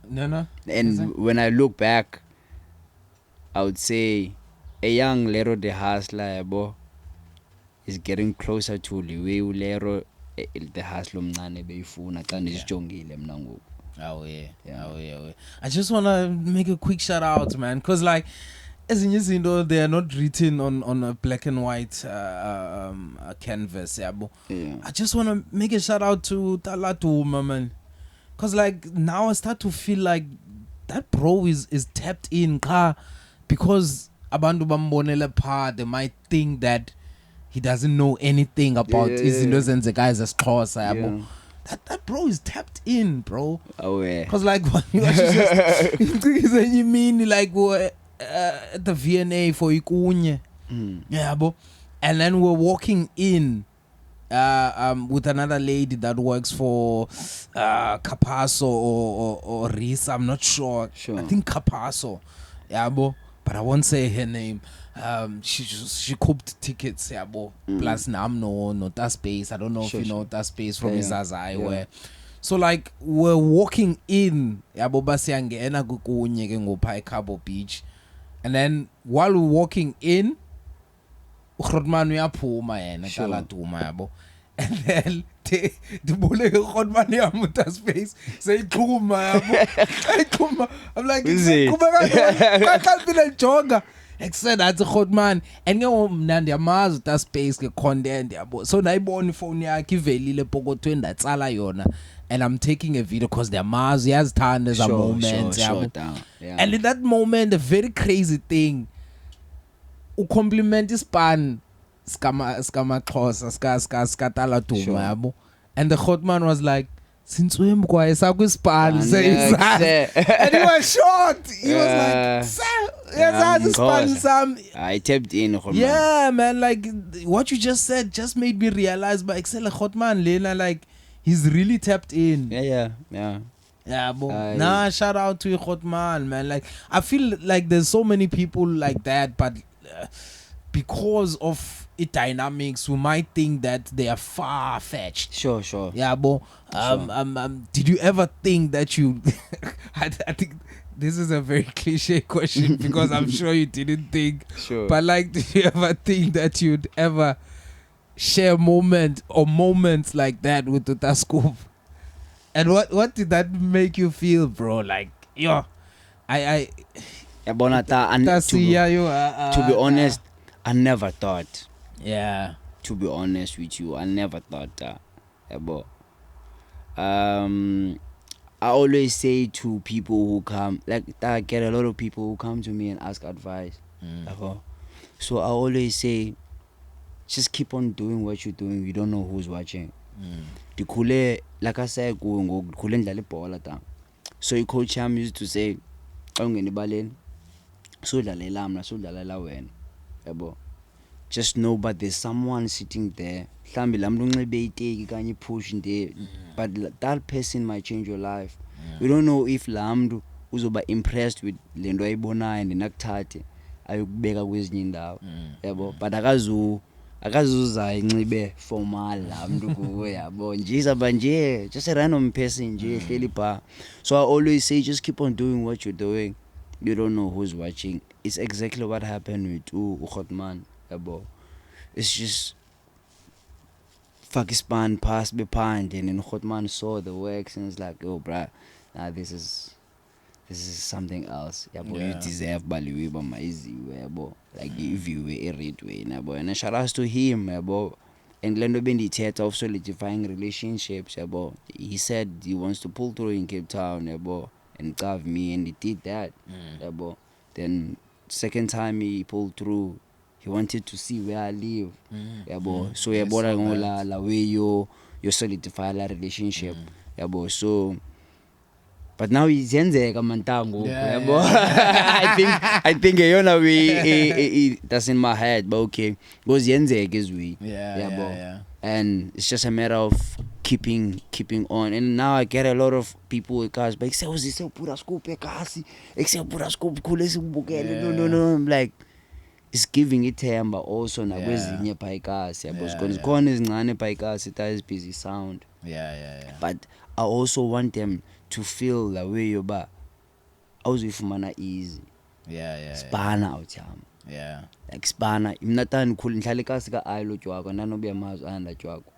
no. And when I look back, I would say a young Lero the Hustler yabo is getting closer to Liwe Lero the Hustler mncane beyifuna xa ndizijongile mna ngoku. Oh yeah. I just want to make a quick shout out, man, because like ezinye izinto they are not written on a black and white canvas yabo. I just want to make a shout out to Taladuma, man, because like now I start to feel like that bro is tapped in because abantu bambonele pha, they might think that he doesn't know anything about izinto ezenzeka ezesixhosa yabo. That bro is tapped in, bro. Oh yeah. Cause like what you just you mean like at the VNA for Ikunye. Yeah, bro. And then we're walking in with another lady that works for Capasso or Risa, I'm not sure. I think Capasso. Yeah, bro. But I won't say her name. She cooked tickets, yeah, bo. Plus no that space. I don't know if you know that space from Izazai where. So like we're walking in, yeah, bo basiyangena kukunye ke ngopha eCabo Beach, and then while we're walking in, uGrootman uyaphuma yena Taladuma yabo, and then the Grootman yamuta space seyixhuma yabo. I'm like I can't be like jogger. Except that's a Grootman, and you mna ndiyamazi that space ke content yabo. So nayibona ifone yakhe ivelile pokotweni ndatsala yona, and I'm taking a video because ndiyamazi yazithanda eza moments yabo. And in that moment, a very crazy thing, ucompliment ispan skama Xhosa ska Taladuma yabo, and the Grootman was like, since we sakwispan and he was shocked. He was like, I tapped in. Yeah, man, like what you just said just made me realize, but Excel Grootman Lena, like he's really tapped in. Yeah. Yeah, but Aye. nah, shout out to Khotman, man. Like, I feel like there's so many people like that, but because of it dynamics, we might think that they are far fetched. Sure. Yeah, but did you ever think that you? I think this is a very cliche question because I'm sure you didn't think. Sure. But like, did you ever think that you'd ever share a moment or moments like that with the Scoop? And what did that make you feel, bro? Like, yo, I Yabona ta, and to be honest, I never thought. yeah. To be honest with you, I never thought that. Yabo. I always say to people who come, like I get a lot of people who come to me and ask advice. Yabo. So I always say, just keep on doing what you're doing. You don't know who's watching. Dikhule, like I said, dikhule ndlala ibhola ta. So your coach Ham used to say, "Ungeni baleni, so dlalela mina, so dlalela wena." Yabo. Just know, but there's someone sitting there. Mhlambi la muntu unxibe iteki kanye push nje, but that person might change your life. You don't know if la muntu uzoba impressed with lento ayibonayo and nakuthathe ayokubeka kwezinye indawo. Yabo, but akazuza inxibe formal la muntu kuwe yabo. Nje just a random person nje ehleli pha. So I always say just keep on doing what you're doing. You don't know who's watching. It's exactly what happened with Khotman. Yabo. It's just fuck span past behind and then Khotman saw the works and it's like, oh bruh, nah, this is something else. Yabo, Yeah. you deserve baliwe my easy yabo. Like if you were a read way, yabo. And shout out to him, yabo. And Lendo Bendi theater of solidifying relationships, yabo. He said he wants to pull through in Cape Town, yabo, and carve me, and he did that. Yabo. Then second time he pulled through, he wanted to see where I live. Yabo. So yabo la way you solidify la relationship. Yabo. So but now he's yenzeka mantango. Yeah, Yabo. I think yona we that's in my head, but okay. Goes yenzeka is we. Yeah. And it's just a matter of keeping on. And now I get a lot of people with cars, but except pura scope kasi, except pura scope kulesi bukele. No. I'm like, it's giving it time, but also na kwezinye paikasi. Because khona izincane paikasi that is busy sound. Yeah. But I also want them to feel the way you ba. Awuzifumana easy. Yeah. Spana out yam. Yeah. Like spana imnatani khulu ngihlala ekasi ka ayilo jwako nanobe yamazwe ayanda jwako.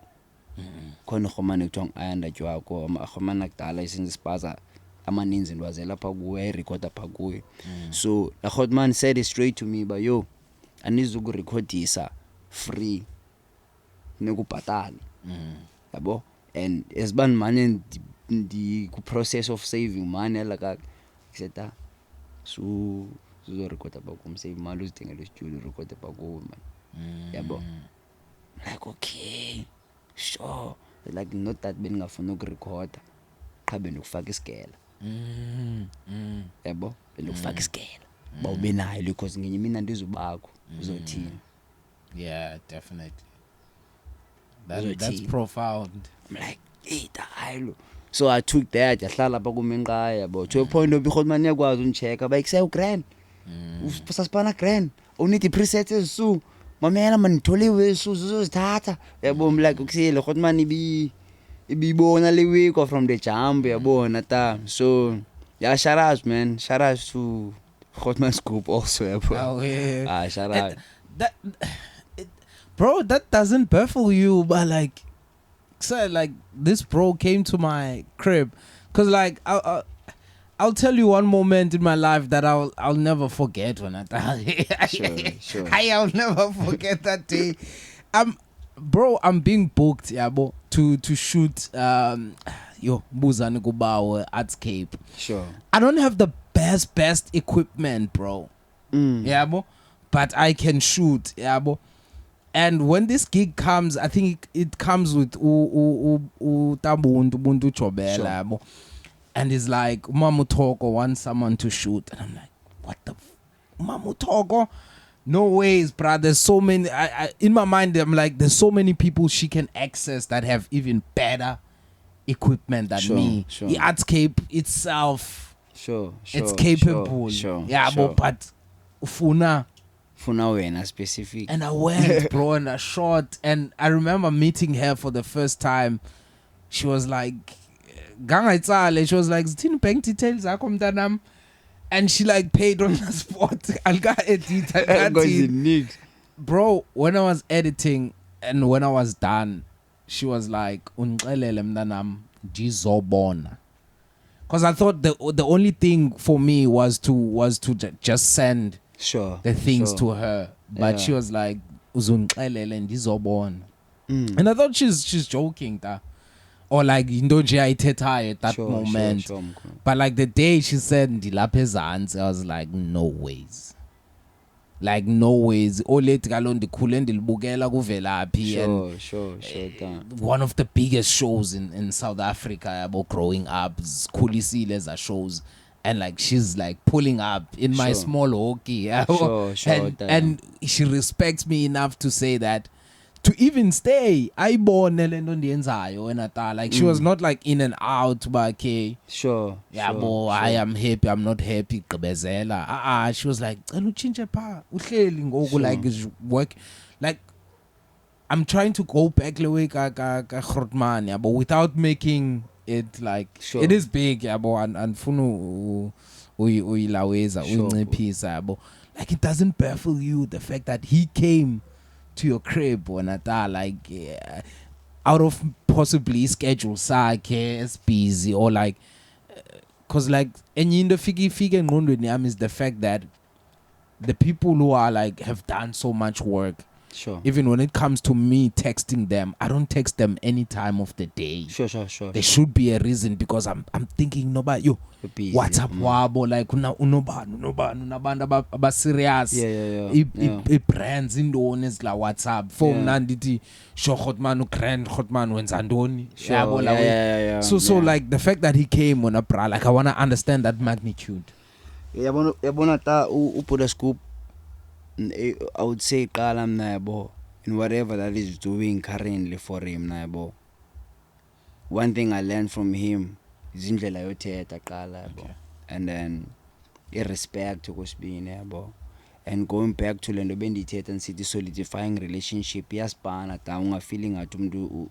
Khona khomane kuthiwa ayanda jwako khomana kudala isenze spaza amaninzi ndwaze lapha kuwe recorder pha kuwe. So la Khotman said it straight to me, but yo anizukurecordisa free nekubhatala. Yabo. And esban manje the process of saving money like etc. So recorder pa kum save mali uzithengele studio recorder pa kuwe man. Yabo. Like okay. Sure. Like not that beningafuna ukurecorda. Cha benokufaka isikela. Yabo. Benokufaka isikela. Bawube nayo because ngenye mina ndizubakho uzothini. Yeah, definitely. That's profound. I'm like, hey, dayilo. So I took that, yahlala pha kumenqaya yabo. To a point of Khotman yakwazi uncheck, ba ikuse grand. Usasipana grand. Only the presets ezisu. Mamela manitholiwe ezisu uzozithatha. Yabo I'm like ukusile Khotman ibibona le week from the jump yabona ta. So yeah, shout out man. Shout out to Khotman Scoop also yabo. Oh, yeah. Shout out. Bro, that doesn't baffle you, but like, so like this bro came to my crib, cause like I'll tell you one moment in my life that I'll never forget when I die. Sure. I'll never forget that day. I'm being booked, yabo, to shoot Buzani Kubawa Artscape. Sure. I don't have the best equipment, bro. Yabo, but I can shoot, yabo. And when this gig comes, I think it comes with Tabuntu Chobela, yabo. And it's like Mamutoko wants someone to shoot, and I'm like, what the Mamutoko? No ways, bruh. There's so many. I in my mind, I'm like, there's so many people she can access that have even better equipment than Sure, me. sure. The Artscape itself, Sure. it's capable. Sure. Yeah, sure. but ufuna. Funa wena specific. And I went, bro, and I shot. And I remember meeting her for the first time. She was like, she was like, "Zithini bank details zakho mntanam?" And she like paid on the spot. I'll go edit. Bro, when I was editing and when I was done, she was like, "Ungixelele mntanam, ngizobona." Because I thought the only thing for me was to just send Sure. the things sure. to her, but Yeah. she was like, "Uzungixelele ngizobona." Mm. And I thought she's joking, ta, or like into nje ayithethayo at that Sure, moment. Sure, mkhulu. But like the day she said ndilapha ezantsi, I was like, no ways. Like no ways. Olethi kaloku ndikhule ndilibukela kuVelaphi, and Sure. one of the biggest shows in South Africa about growing up, Khulisile as a shows. And like she's like pulling up in my Sure. small hockey. Sure, and she respects me enough to say that, to even stay, ayibone le nto ndiyenzayo wena ta. Like she was not like in and out, but okay, Sure. yeah, sure, bo, sure. I am happy, I'm not happy, gqibezela. She was like, cela utshintshe pha, uhleli ngoku, Sure. like is work. Like I'm trying to go back le way ka Grootman, yeah, but without making it like, Sure. it is big, yeah, bo, and funu uyilaweza, Sure, uyinciphisa, yeah, bo. Like it doesn't baffle you the fact that he came to your crib when like out of possibly schedule sakhe is busy, or like cause like enye into fike engqondweni yami is the fact that the people who are like have done so much work, Sure. even when it comes to me texting them, I don't text them any time of the day. Sure. There should be a reason, because I'm thinking about you. You're busy, What's up, man. wabo? Like unobani unabantu aba serious. Yeah. I-brands indoni ezila WhatsApp phone nandithi sho Grootman Grootman wenza ndoni. Sure. Yabo la way. Yeah. So like the fact that he came on a bra, like I want to understand that magnitude. Yabona ta uput a scoop. I would say qala mna yabo in whatever that he's doing currently for him na yabo. One thing I learned from him is indlela yothetha qala yabo, and then irrespect kusibini yabo, and going back to lento bendithetha nsithi solidifying relationship yasibhana ta ungafeeling ngathi umuntu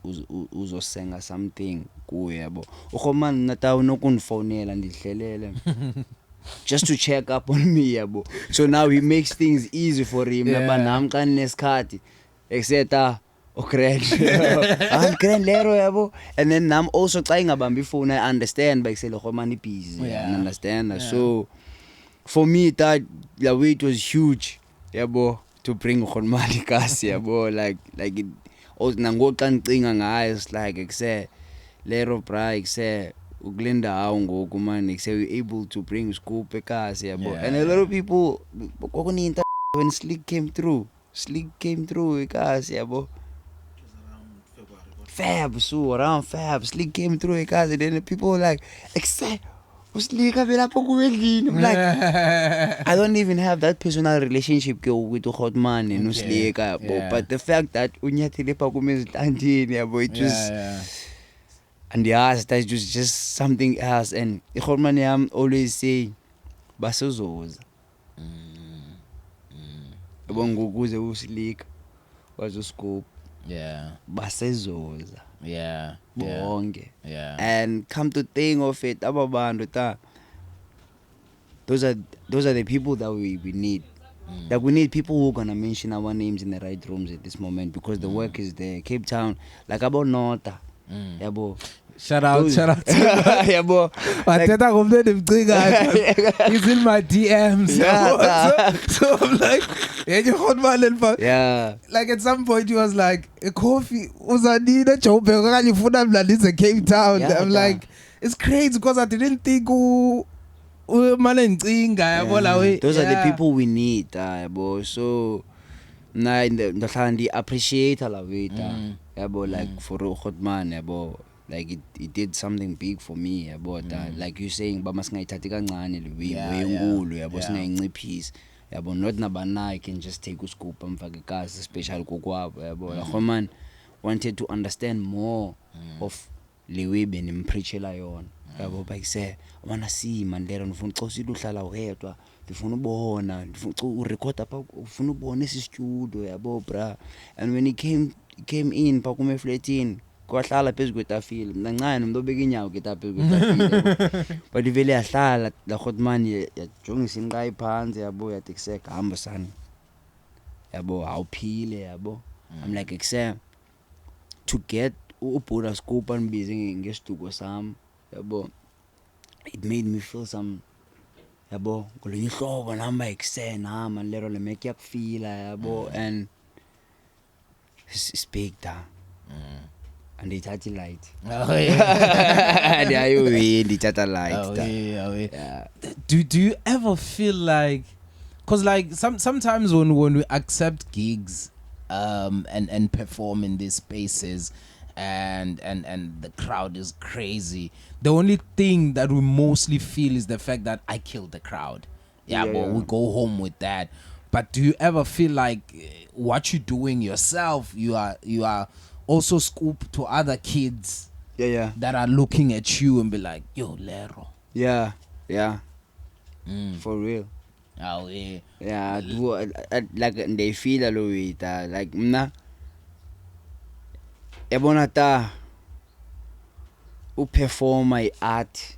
uzosenga something kuye yabo. Ukhomana nata unokundifonela ndihlelele just to check up on me yabo. So now he makes things easy for him. Naba nami xa ninesikhathi except grand lero yabo, and then nam also xa ingabambi phone I understand but say lokho man busy, I understand. So for me that the way it was huge yabo to bring Grootman kasi yabo, like it nango xa ngicinga ngayo, it's like ekse lero bra ekse ukulenda hawo ngoku man ekse we able to bring Scoop ekasi yabo. And a lot of people kokuninta when Slick came through ekasi yabo. Around Feb, Slick came through because then the people were like, "Except Slick, I'm like, I don't even have that personal relationship with Grootman and Slick, but the fact that unyathile pakume zitandini, it was, and that was just something else. And Grootman yam always say, basozoza. Bongukuze uSlick was a Scoop. Basezoza. Bonke. And come to think of it, ababantu ta, those are the people that we need. Like we need people who are gonna mention our names in the right rooms at this moment, because the work is there. Cape Town, like about Nota. Yabo. Shout out. Yabo. Wathetha ngomntwana emcingayo. He's in my DMs. So I'm like, yeah. Like at some point he was like, a coffee uzanina Joburg okanye ufuna mna ndize Cape Town. I'm like, it's crazy because I didn't think mane ncinga yabo la way. Those are the people we need, yabo. So na ndohlala appreciate la way yabo, like for Grootman yabo. Like it did something big for me about that. Like you saying, but masingayithathi kancane le way enkulu yabo, singayinciphisi yabo. Not nabana I can just take uScoop amfake kasi special kokwabo yabo. Grootman wanted to understand more of lewe benimpreachela yona yabo bayise wana see man lero ngifuna ucosile uhlala wedwa ngifuna ubona ngifuna urecord apha ufuna ubona esi studio yabo bra and when he came in pa kuma flatini kwahlala phezulu kwetafile mina ncane umuntu obeka inyawo phezulu kwetafile but ivele yahlala la Godman yajongisa inqayi phansi yabo yathi kuseka hamba sana yabo awuphile yabo I'm like exam to get ubhura scoop anbize ngesiduko sami yabo it made me feel some yabo kolunye ihlobo namba eksena man lero le make yakufila yabo and speak down and ithatha light and ayo ithatha light yeah. Do you ever feel like, cause like sometimes when we accept gigs and perform in these spaces and the crowd is crazy, the only thing that we mostly feel is the fact that I killed the crowd. Yeah, but we go home with that. But do you ever feel like what you're doing yourself, you are also scoop to other kids that are looking at you and be like, yo, Lero. Yeah. For real. Oh yeah. Yeah, like they feel a little bit like mna yabona ta perform my art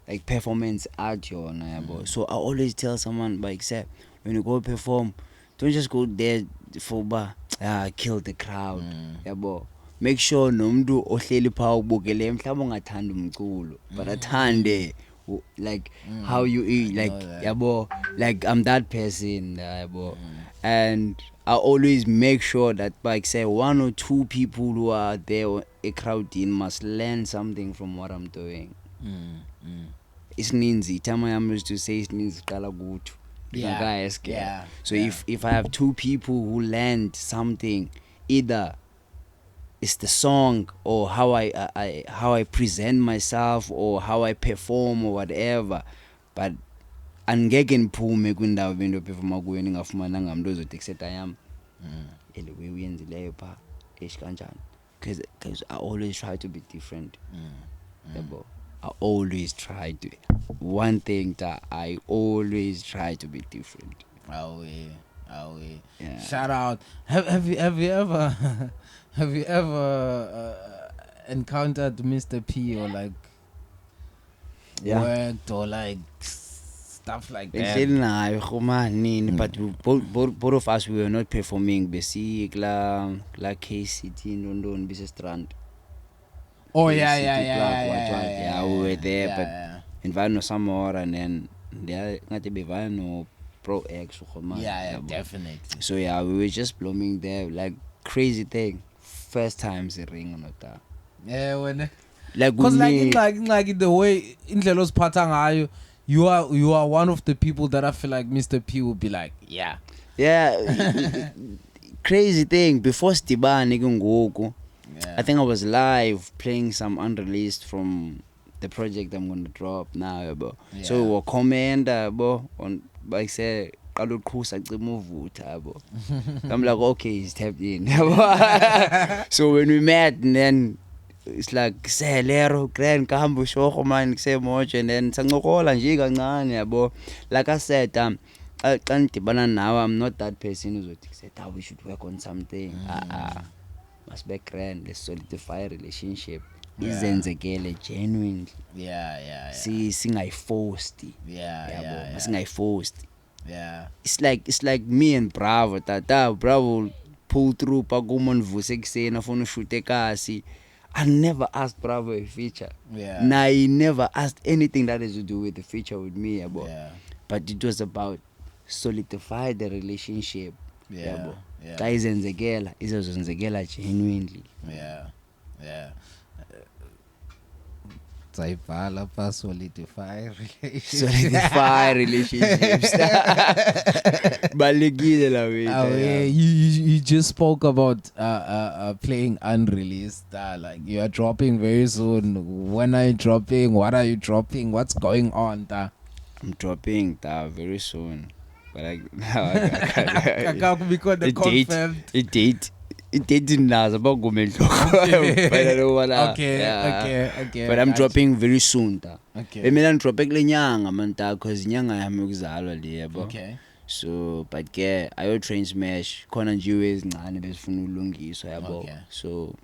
like performance art yona yabo. So I always tell someone like say when you go perform don't just go there for kill the crowd yabo. Make sure nomntu ohleli pha ubukele mhlawumbe ungathanda umculo but athande like how you eat like yabo, like I'm that person yabo. And I always make sure that like say 1 or 2 people who are there a crowd in must learn something from what I'm doing. Isininzi time I used to say isininzi qala kuthu. Yeah. So if I have 2 people who learned something, either it's the song or how I present myself or how I perform or whatever, but angeke niphume kwindawo bento performa kuyo ningafumana ngamntu ozothekiseta yam ele uyenzileyo pha kanjani, because I always try to be different. Yabo, I always try to one thing that I always try to be different. Oh yeah. Yeah. Shout out. Have you ever have you ever encountered Mr. P or like worked or like stuff like that? But both of us, we were not performing. Basic la KCT London business strand. Oh yeah. We were there, but in Vano Samor and then there not be Vano Pro X. Yeah, definitely. So yeah, we were just blooming there, like crazy thing. First time the ring on that. Yeah, when like because like the way indlela oziphatha ngayo, you are one of the people that I feel like Mr. P would be like, yeah. Crazy thing before Stibane ngoku. I think I was live playing some unreleased from the project I'm going to drop now, bro. So we were commander, bro, on like say I'm like, okay, he's tapped in. So when we met, and then it's like, say, Lero, Grand Cambo, Show, man, say much, and then Sangokola and Giga, like I said, now I'm not that person who would say, we should work on something. Must be grand, let's solidify a relationship. Izenzekele genuinely. Yeah. Sing I forced. Sing I forced. Yeah. It's like me and Bravo. Bravo pull through pagumon vuseksena for no shoot kasi. I never asked Bravo a feature. Yeah. Nah, he never asked anything that has to do with the feature with me, about. Yeah. But it was about solidify the relationship. Yeah. Guys enzekela, izozenzekela genuinely. Yeah. Solidify relationships. You just spoke about playing unreleased. Like you are dropping very soon. When are you dropping? What are you dropping? What's going on? I'm dropping very soon. But the date. it didn't know about government. But I don't wanna. Okay. But I'm gotcha. dropping very soon, ta. Okay. Mina dropping le nyanga man ta, cause nyanga yami ukuzalwa le yabo. Okay. So but ke ayo train smash khona nje ezincane besifuna ulungiswa yabo. Okay. So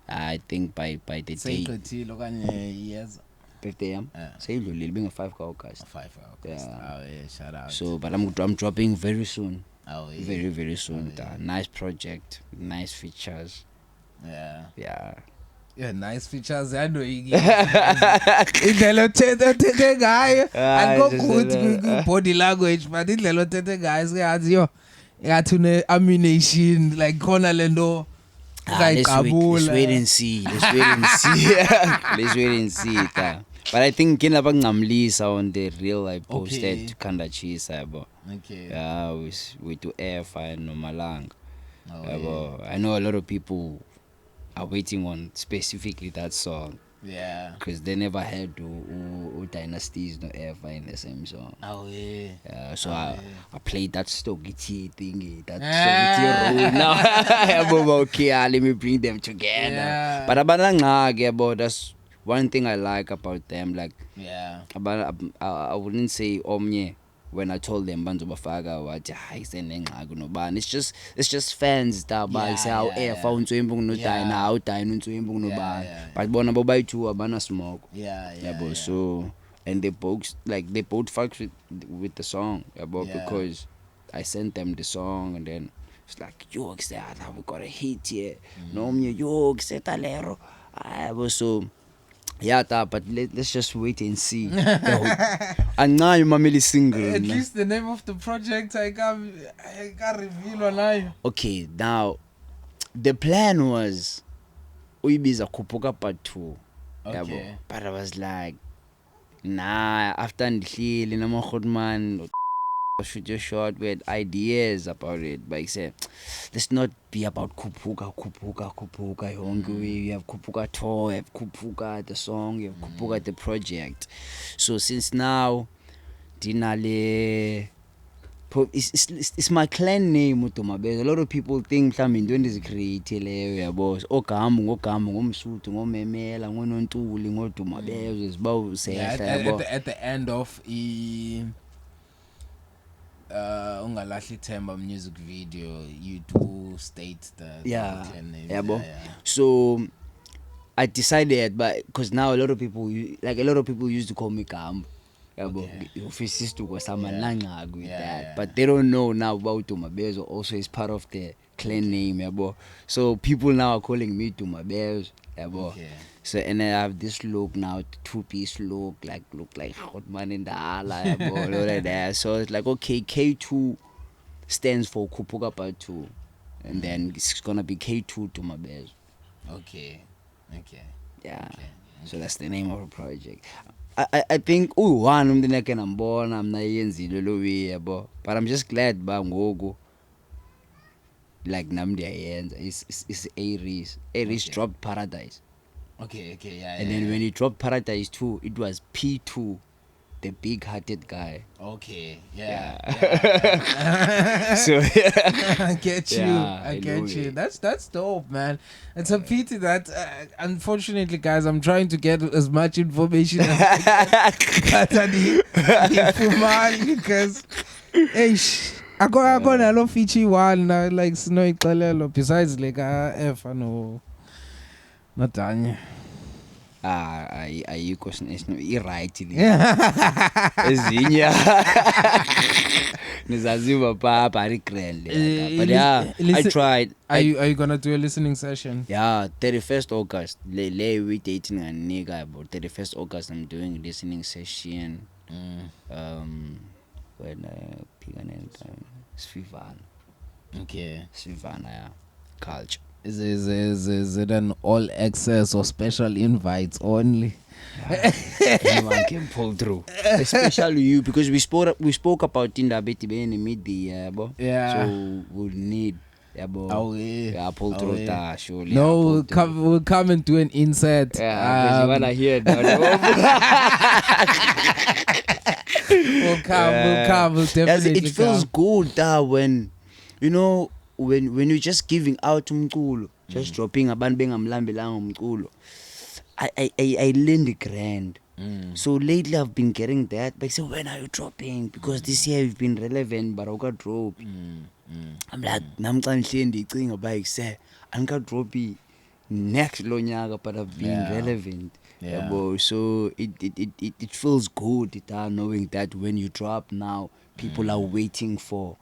I think by the day Seyigqithile okanye yes. birthday yam seyidlulile benga 5 August. 5 hours. Yeah. Oh yeah, shout out. So but I'm dropping very soon. Oh yeah. Very soon. Ta. Nice project, nice features. Yeah. Yeah. Nice features. I know you. Indlela othethe ngayo andikho body language but indlela othethe ngayo sengathi yo ngathi une ammunition like khona lento Let's wait and see. Let's wait and see. Ta. But I think kina bangamlisa on the real I posted Kanda Chisa yabo. Okay. Yeah, we do air fire no malang. Oh, Yabo. I know a lot of people are waiting on specifically that song. Yeah. Because they never had Dynasties no ever in the same song. Oh yeah. So I played that Stogiti thingy, that Stogiti role now. Okay, let me bring them together. Yeah. But about that's one thing I like about them. Like, Yeah. I wouldn't say omnye when I told them bantu bafaga wathi hayi senengxaki nobani. It's just fans that ba say how efa uNtswembu kunoDyna how Dyna uNtswembu kunobani. But bona bobayi2 abana smoke. Yeah. Yabo. So and they both fucked with the song yabo because I sent them the song and then it's like yo kusada we got a hit here. Nomnye yo kusetalero. Yabo. So yeah, but let's just wait and see. And now you mameli single. At least the name of the project I can't reveal online. Okay, now the plan was uyibiza Khuphuka Part 2. Okay. But I was like, nah, after ndihlile namakhotman shoot your shot with ideas about it. But I said, let's not be about Khuphuka yonke. You have Khuphuka tour, you have Khuphuka the song, you have Khuphuka the project. So since now Dinale it's my clan name uDumabeza. A lot of people think mhlawumbe into endizicreate leyo yabo. Ogama ngomSuthu ngomemela ngoNontuli ngoDumabeza ziba usehla yabo. At the end of ungalahli ithemba music video you do state the clan name. Yeah. So I decided, but because now a lot of people used to call me Gambo. Offices to go some with that, but they don't know now about Dumabezo also is part of the clan name. Yabo. So people now are calling me Dumabezo. So and I have this look now, 2-piece look like hot man in the ala, like that. So it's like okay, K2 stands for Khuphuka Part 2, and then it's gonna be K2 Dumabezo. Okay. Yeah. So that's the name of the project. I think one umntwana yakhe nambona mna yenzile lo way yabo, but I'm just glad ba ngoku like nam ndiyayenza is Aries dropped Paradise. Okay, and then when he dropped Paradise 2, it was P2, the big-hearted guy. Okay, So I get you. I get you. That's dope, man. It's a pity that unfortunately, guys, I'm trying to get as much information as I can because I got a lot feature one now, like snowy color besides like F no not done. Ayikho i-right le ezinye nizaziva papa ari grand but yeah, I tried. Are you gonna do a listening session? Yeah, 31st August le we dating a nigga about 31st August I'm doing a listening session when Piganel time Svivana. Okay, Svivana, yeah, culture. Is it an all access or special invites only? Anyone can pull through, especially you, because we spoke about Indaba Betibeni media, so we'll need pull through that surely. No, we'll come and do an insert. Yeah, you wanna hear that? We'll come. We'll definitely. It feels good when when you're just giving out umculo, just dropping abantu bengamlambelanga umculo, I learned grand. So lately I've been getting that. But say, when are you dropping? Because this year you've been relevant, but I got drop. I'm like, namcan shendi thing about say, I got drop next lonyaga, but I've been relevant. Yeah. So it feels good knowing that when you drop now, people are waiting for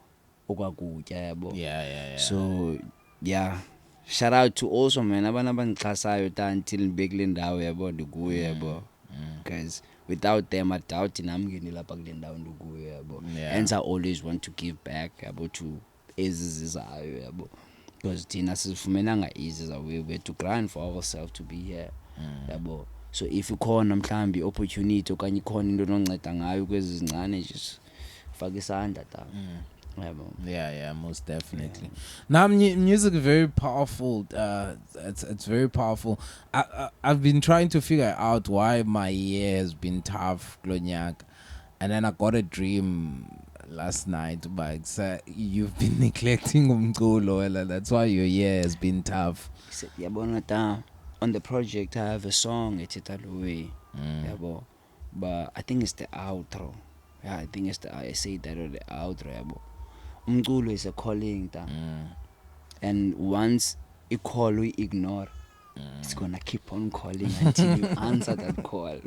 okwakuya yabo. Yeah. So yeah. Shout out to also man abantu abangixhasayo until ngibekule ndawo yabo ndikuyo yabo. Because without them I doubt nami lapha kule ndawo ndikuyo yabo. Hence I always want to give back yabo to ezizayo yabo. Because thina sifumenanga easy we to grind for ourselves to be here yabo. So if ukhona mhlambi opportunity okanye ikhona into ononceda ngayo kwezi zincane just faka isandla ta. Yeah, most definitely. Now music is very powerful. It's very powerful. I've been trying to figure out why my year has been tough, Glonyak, and then I got a dream last night. But you've been neglecting umculo. That's why your year has been tough. On the project I have a song it's Italwe. But I think it's the outro. Yeah, I think it's I say that on the outro yabo. Umculo is a calling and once you call we ignore, it's gonna keep on calling until you answer that call.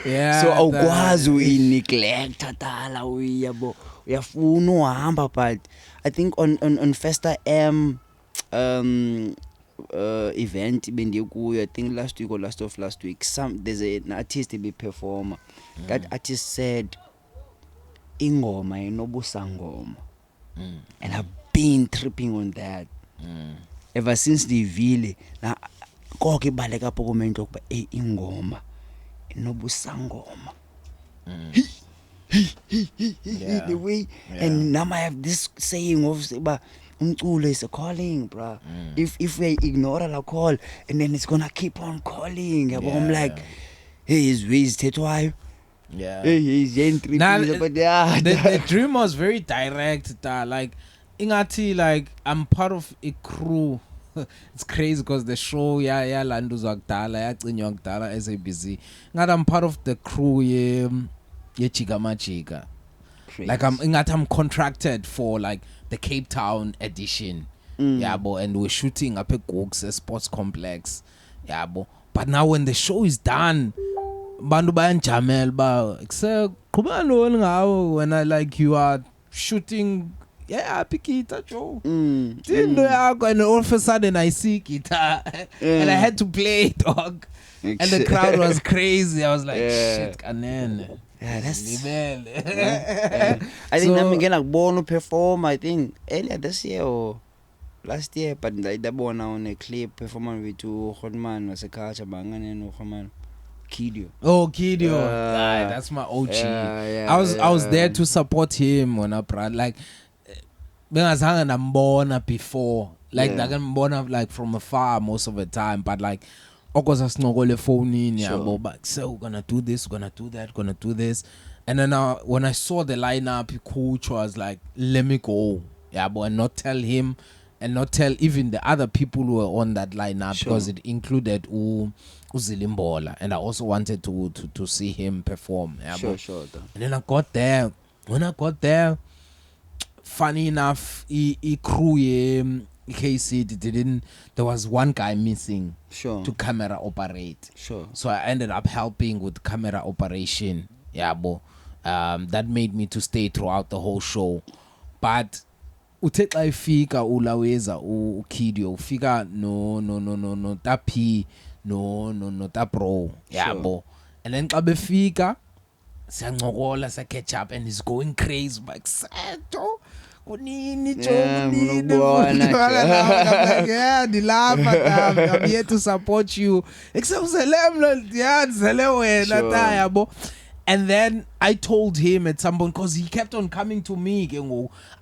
Yeah, so awukwazi uyineglect tala uyabo uyafuna uhamba. But I think on Festa M event bendikuyo, I think last week or last week, there's an artist be performer. That artist said ingoma inobusa ngoma. And I've been tripping on that ever since the ville. Na konke baleka pho comment ukuba ingoma inobusa ngoma. The way and now I have this saying of ba umculo is a calling, bro. If we ignore la call and then it's gonna keep on calling. I'm like, hey, is ways tetwayo. Yeah. He's entry. The dream was very direct. Like, ingati, like I'm part of a crew. It's crazy because the show, Landu Zagdala, Yakdala, SABC. I'm part of the crew, Chika. Like I'm contracted for like the Cape Town edition. And we're shooting up at Gooks Sports Complex. But now when the show is done, bandu bayanjamela ba kubani ngawo when I like you are shooting Pikita Joe tindo yakho, and all of a sudden I see guitar and I had to play dog and the crowd was crazy. I was like shit kanene. That's I think I'm gonna born perform I think earlier this year or last year, but like that one on a clip performance with two Hotman was a culture bangane no Hotman Kidio. Oh, Kidio. That's my OG. I was there to support him on a like when I was hanging I'm born before. Like I'm born up like from afar most of the time, but like because I snuggle phone in but so we're gonna do this, we're gonna do that, gonna do this. And then when I saw the lineup, coach was like, let me go. And not tell him and not tell even the other people who were on that lineup because it included Uzilimbola, and I also wanted to see him perform. Sure. And then I got there. When I got there, funny enough, he crew KC there was one guy missing to camera operate. So I ended up helping with camera operation. That made me to stay throughout the whole show. But uteka ifika ulaweza ukidio ufika no tapi no tapro and then xa befika siyancokola sa catch up and he's going crazy like Sato kunini I'm here to support you except uzele wena ta yabo. And then I told him at some point, because he kept on coming to me.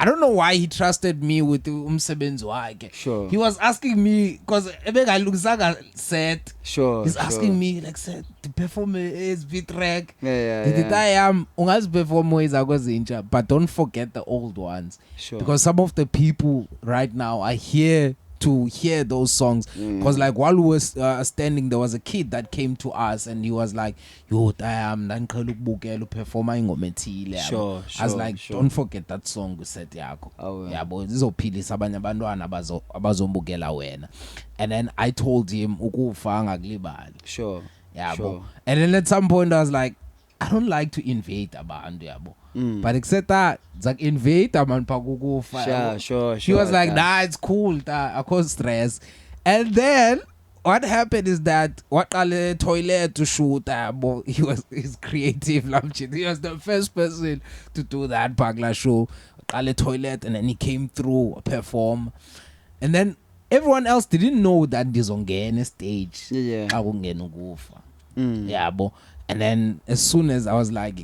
I don't know why he trusted me with umsebenzi wakhe. Sure. He was asking me, because set. Sure. He's asking me, like, said, to perform a SB track. Yeah. I am perform ways, but don't forget the old ones. Sure. Because some of the people right now are here to hear those songs, because like while we were standing, there was a kid that came to us and he was like, yo, I am performer ingoma ethile. Sure, I was like, don't forget that song set yakho. Yabo zizophilisa abanye abantwana abazombukela wena. And then I told him ukufa angakulibali. Sure. Yabo. Sure. And then at some point I was like, I don't like to invade abantu yabo. But except that, it's like invade man pakukufa. Sure. She was like, nah, it's cool. I cause stress. And then what happened is that toilet to shoot. He's creative. He was the first person to do that Pagla show. Toilet, and then he came through, perform, and then everyone else didn't know that there's on stage. Yeah. Yeah, bo. And then as soon as I was like,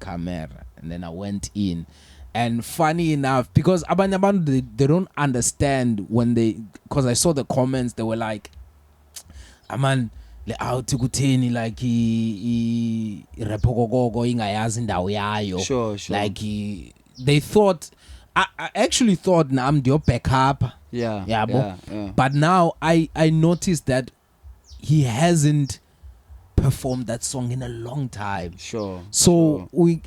camera, and then I went in. And funny enough, because abanye they don't understand when because I saw the comments, they were like, aman le out kutheni like I repogogo ingayazi indawo yayo. Sure. Like they thought, I actually thought I'm your backup. Yeah. But now I noticed that he hasn't performed that song in a long time. Sure. So we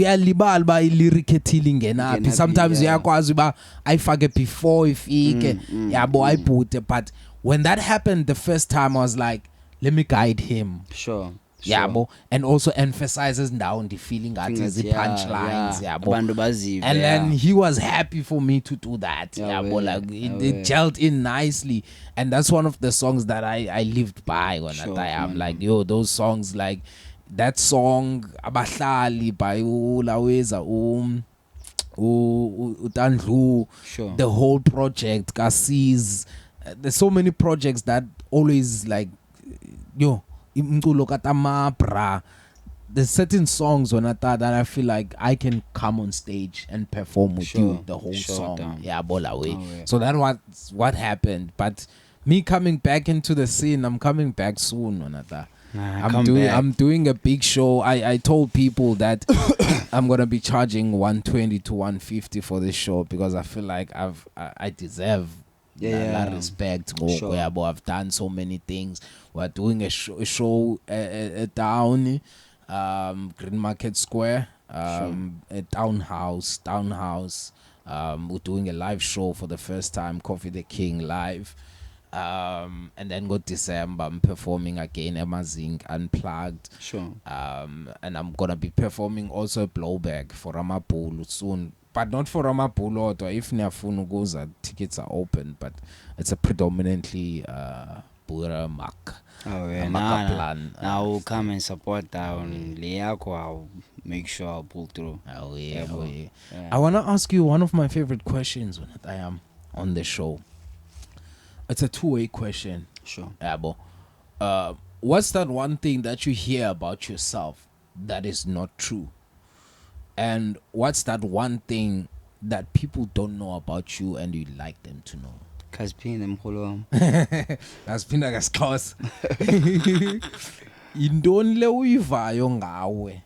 are libal by lyrically ngena. Sometimes uyakwazi ba ayifake before ifike. Yabo I put it, but when that happened the first time I was like, let me guide him. Sure. Yabo, and also emphasizes down the feeling that is the punchlines. Yabo. And then he was happy for me to do that. Yabo, like it gelled in nicely, and that's one of the songs that I lived by when I am like, yo, those songs like that song Abahlali by Ulaweza Utandlu, the whole project Kasiz. There's so many projects that always like, yo, there's certain songs on that I feel like I can come on stage and perform with you the whole song. Yeah, bola way. So that was what happened. But me coming back into the scene, I'm coming back soon on that. I'm doing a big show. I told people that I'm gonna be charging 120 to 150 for this show because I feel like I deserve that respect. I've done so many things. We're doing a show down Green Market Square, a townhouse. We're doing a live show for the first time, Coffee the King live. And then go December, I'm performing again Amazing Unplugged. And I'm gonna be performing also Blowback for Ramapulu soon. But not for Ramapulu, or if Niafunu goes, tickets are open, but it's a predominantly Bura Mak. Now I'll come and support down Liako. I'll make sure I'll pull through. I want to ask you one of my favorite questions when I am on the show. It's a two-way question. Abo. What's that one thing that you hear about yourself that is not true? And what's that one thing that people don't know about you and you'd like them to know? Kaspina mkhulu. Kaspina kaSxhosa. Yintoni le uyivayo ngawe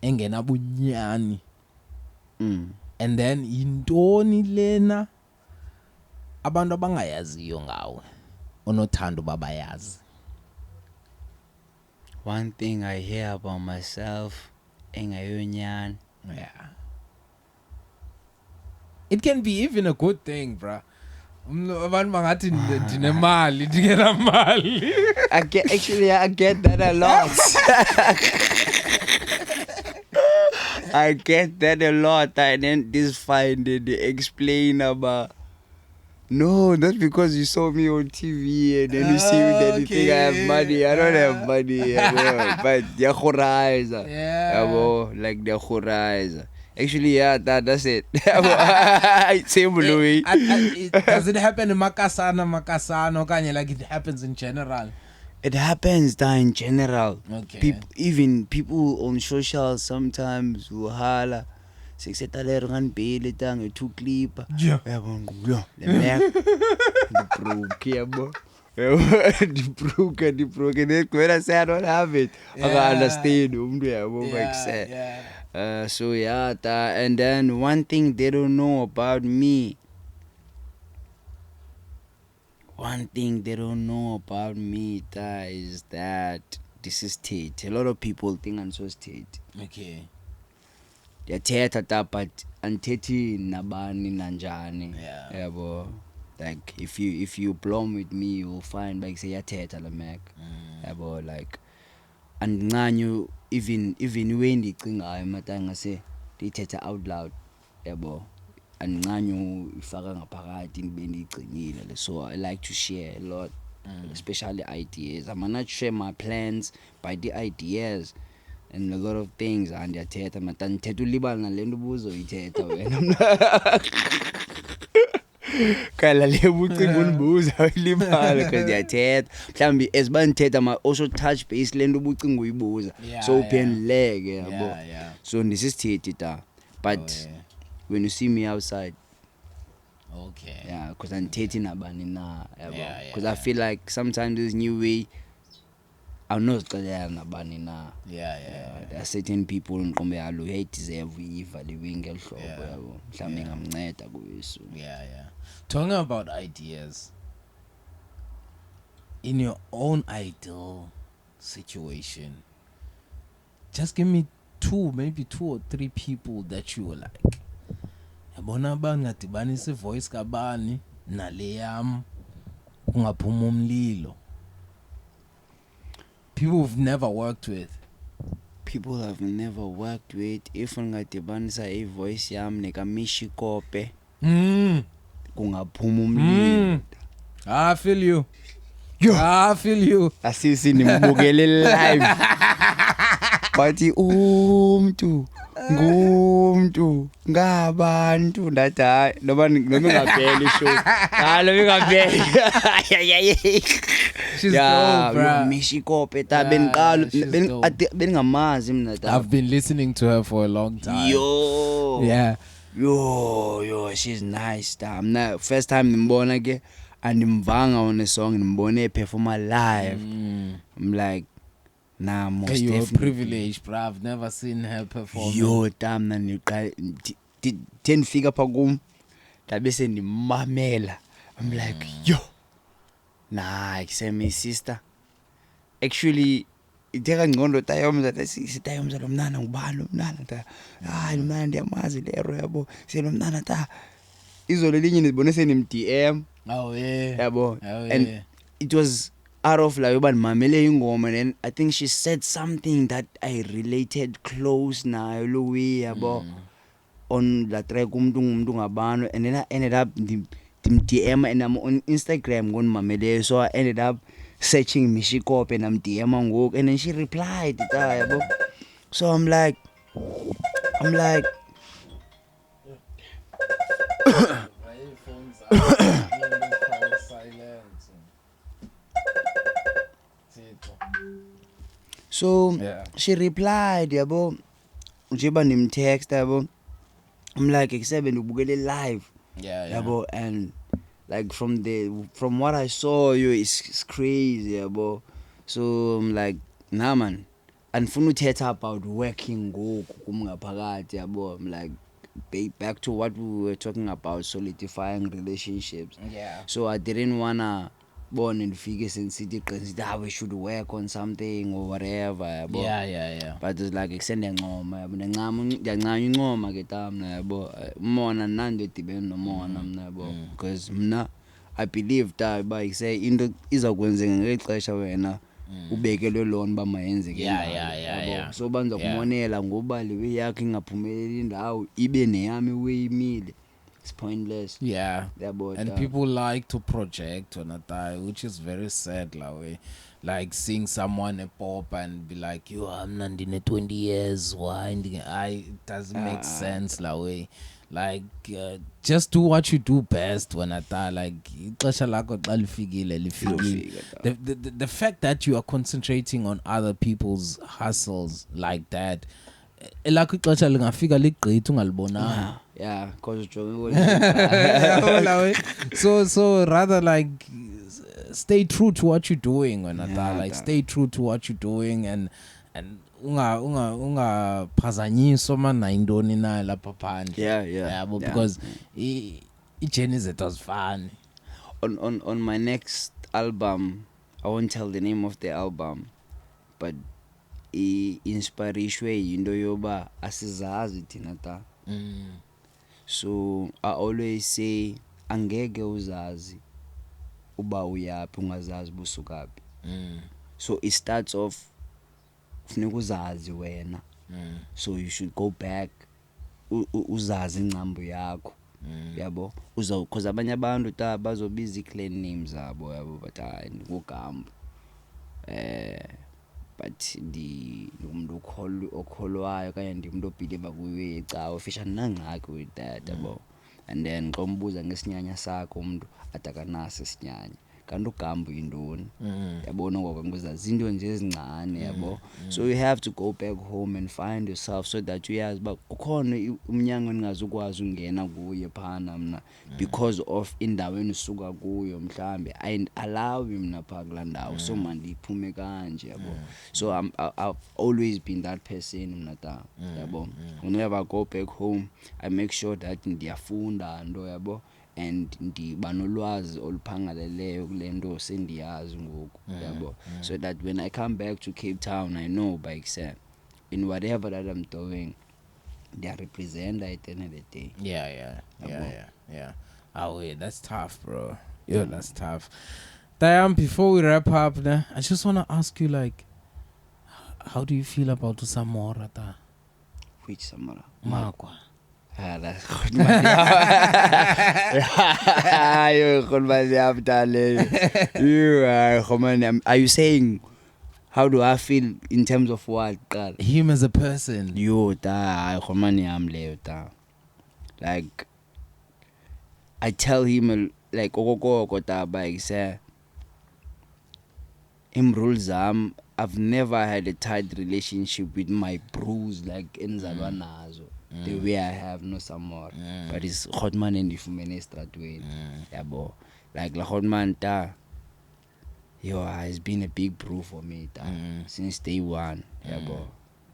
engenabunyani? And then yintoni lena abantu abangayaziyo ngawe onothando babayazi? One thing I hear about myself engayonyani. It can be even a good thing, bruh. Abantu bangathi ndinemali ndingena mali. I get that a lot. I get that a lot. I then just find it, they explain about, no, that's because you saw me on TV and then you see me, then you think I have money. I don't have money. But they're horizon. Like they're horizon. Actually, that's it. Same Louis. Does it happen in Makasana, Kanye, like it happens in general? it happens that in general. Okay. Even people on social sometimes will holler. Sekusethalero nganibheli ta nge-2 clipper. Yeah. Yabo ngqo le Mac. Dibroke yabo. Dibroke. When I say I don't have it, I can understand umuntu yabo bakuse. Yeah. So yeah, and then one thing they don't know about me. One thing they don't know about me is that this is Tate. A lot of people think I'm so Tate. Okay. Ndiyathetha ta but andithethi nabani nanjani. Yeah. Yabo. Like if you blom with me you'll find like say yathetha la Mac. Yabo like andincanyu even when ndicingayo mata ngase ndithetha out loud. Yabo. Andincanyu ifaka ngaphakathi ndibe ndiyigcinile. So I like to share a lot. Especially ideas. I'm not share my plans by the ideas and a lot of things and ndiyathetha mata ndithetha ulibala nale nto ubuzoyithetha wena. Kala le bucinga unibuza ulibala because ndiyathetha mhlawumbi esiba ndithetha ma also touch base le nto ubucinga uyibuza so uphenduleke yabo. Yeah. So ndisisithethi ta but when you see me outside Okay. yeah because andithethi nabani na yabo Yeah, because I feel like sometimes this new way awunozixelela nabani na. Yeah. There are certain people ngiqombe yalo uyayideserve uyiva le wingi elihlobo Yeah. yabo mhlawumbe ngamnceda kuyiso. Yeah. Talking about ideas, in your own ideal situation, just give me maybe 2 or 3 people that you were like. Yabona bangadibanisa voice kabani nale yam kungaphuma umlilo. People you've never worked with. People I've never worked with if ngadibanisa voice yam nekamishi kope kungaphuma umlilo. I feel you. I feel you. Asisi nimbukele live. Bathi umuntu ngumuntu ngabantu ndathi hayi noma ngingaveli ishow. Lo ngingaveli. She's dope, bro. Mishi kope ta beniqala beningamazi mina ta. I've been listening to her for a long time. Yo. Yeah. Yo, she's nice ta. Mna first time nimbona ke andimvanga on a song nimbone performa live. I'm like nah, most Hey, you're definitely. privileged, bro. I've never seen her perform. Yo damn niqala 10 fika pha kum ndabe sendimamela. I'm like yo nah my sister actually itheka ngcondo tayomza sitayomza lo mnana ngubani lo mnana ta hayi lo mnana ndiyamazi lero yabo lo mnana ta izolo linye nibone senimDM. Oh yeah. Yabo. Oh, And yeah. it was out of like uba ndimamele ingoma and then I think she said something that I related close nayo lo way yabo on la track umuntu ngumuntu ngabano and then I ended up DM and I'm on Instagram ngonimamele so I ended up searching Mishikope and I'm DM ngoku and then she replied yabo. So I'm like so Yeah. she replied yabo njengoba nimtext yabo. I'm like eksebe ndibukele live Yeah. yabo and like from what I saw you it's crazy yabo. So I'm like nah man andifuna uthetha about working ngoku kumngaphakathi yabo. I'm like back to what we were talking about, solidifying relationships. Yeah. So I didn't wanna born and figure sensitive we should work on something or whatever yabo. Yeah. But it's like extend ngoma yabo ndiyancama ingoma ke tamna yabo. Umona nando edibene nomona mna yabo because mna I believe that by say into izakwenzeka ngexesha wena ubekelwe lona ba mayenzeke. Yeah. So banza kumonela ngoba lewe yakhe ingaphumeleli indawo ibe neyami weyimile. It's pointless. Yeah. Yabo. And people like to project on a tie, which is very sad la way. Like seeing someone a pop and be like, yo, I'm not in 20 years. Why? It doesn't make sense la way. like just do what you do best when like ixesha lakho xa lifikile lifikile. The fact that you are concentrating on other people's hustles like that, elakho ixesha lingafika ligqithe ungalibonanga. Yeah, cause so rather like stay true to what you're doing when like stay true to what you're doing and unga phazanyiso mana indoni na lapha phandle because i-journey zethu azifani. On my next album, I won't tell the name of the album, but inspirishwe yinto yoba asizazi thina ta. So I always say angeke uzazi uba uyapi ungazazi busukapi. So it starts off funeka uzazi wena. So you should go back uzazi incambu yakho. Yabo cause abanye abantu ta bazobiza clan names zabo yabo but ngogambo but umuntu okholwayo kanye ndimuntu obelieve kuye ecawa fisha nangxaki with that yabo. And then xa umbuza ngesinyanya sakho umuntu atakanase isinyanya kanti ugambo yindoni yabona ngoba nguzazi into nje ezincane yabo. So you have to go back home and find yourself so that uyazi ba kukhona umnyango ningazukwazi ungena kuye phana mna because of indaweni usuka kuyo mhlambe I allow mina pha kulandawo so manje iphume kanje yabo. So I've always been that person mna ta yabo. Whenever I go back home I make sure that ndiyafunda ndo yabo and ndiba nolwazi oluphangaleleyo kulento sendiyazi ngoku yabo. So that when I come back to Cape Town I know by exam in whatever that I'm doing they represent at the end of the day. Yeah. Oh yeah, that's tough, bro. Yeah, that's tough. Diane, before we wrap up, I just want to ask you, like, how do you feel about Samora? Which Samora? Makwa. That's good, man. Are you saying how do I feel in terms of what? Him as a person. Like I tell him like him rules I've never had a tight relationship with my bros like enzalwa nazo. The way I have no Samora. But it's Hotman and Ifumene Stratway. Yabo. Like la Hotman ta has been a big bro for me ta since day one. Yabo.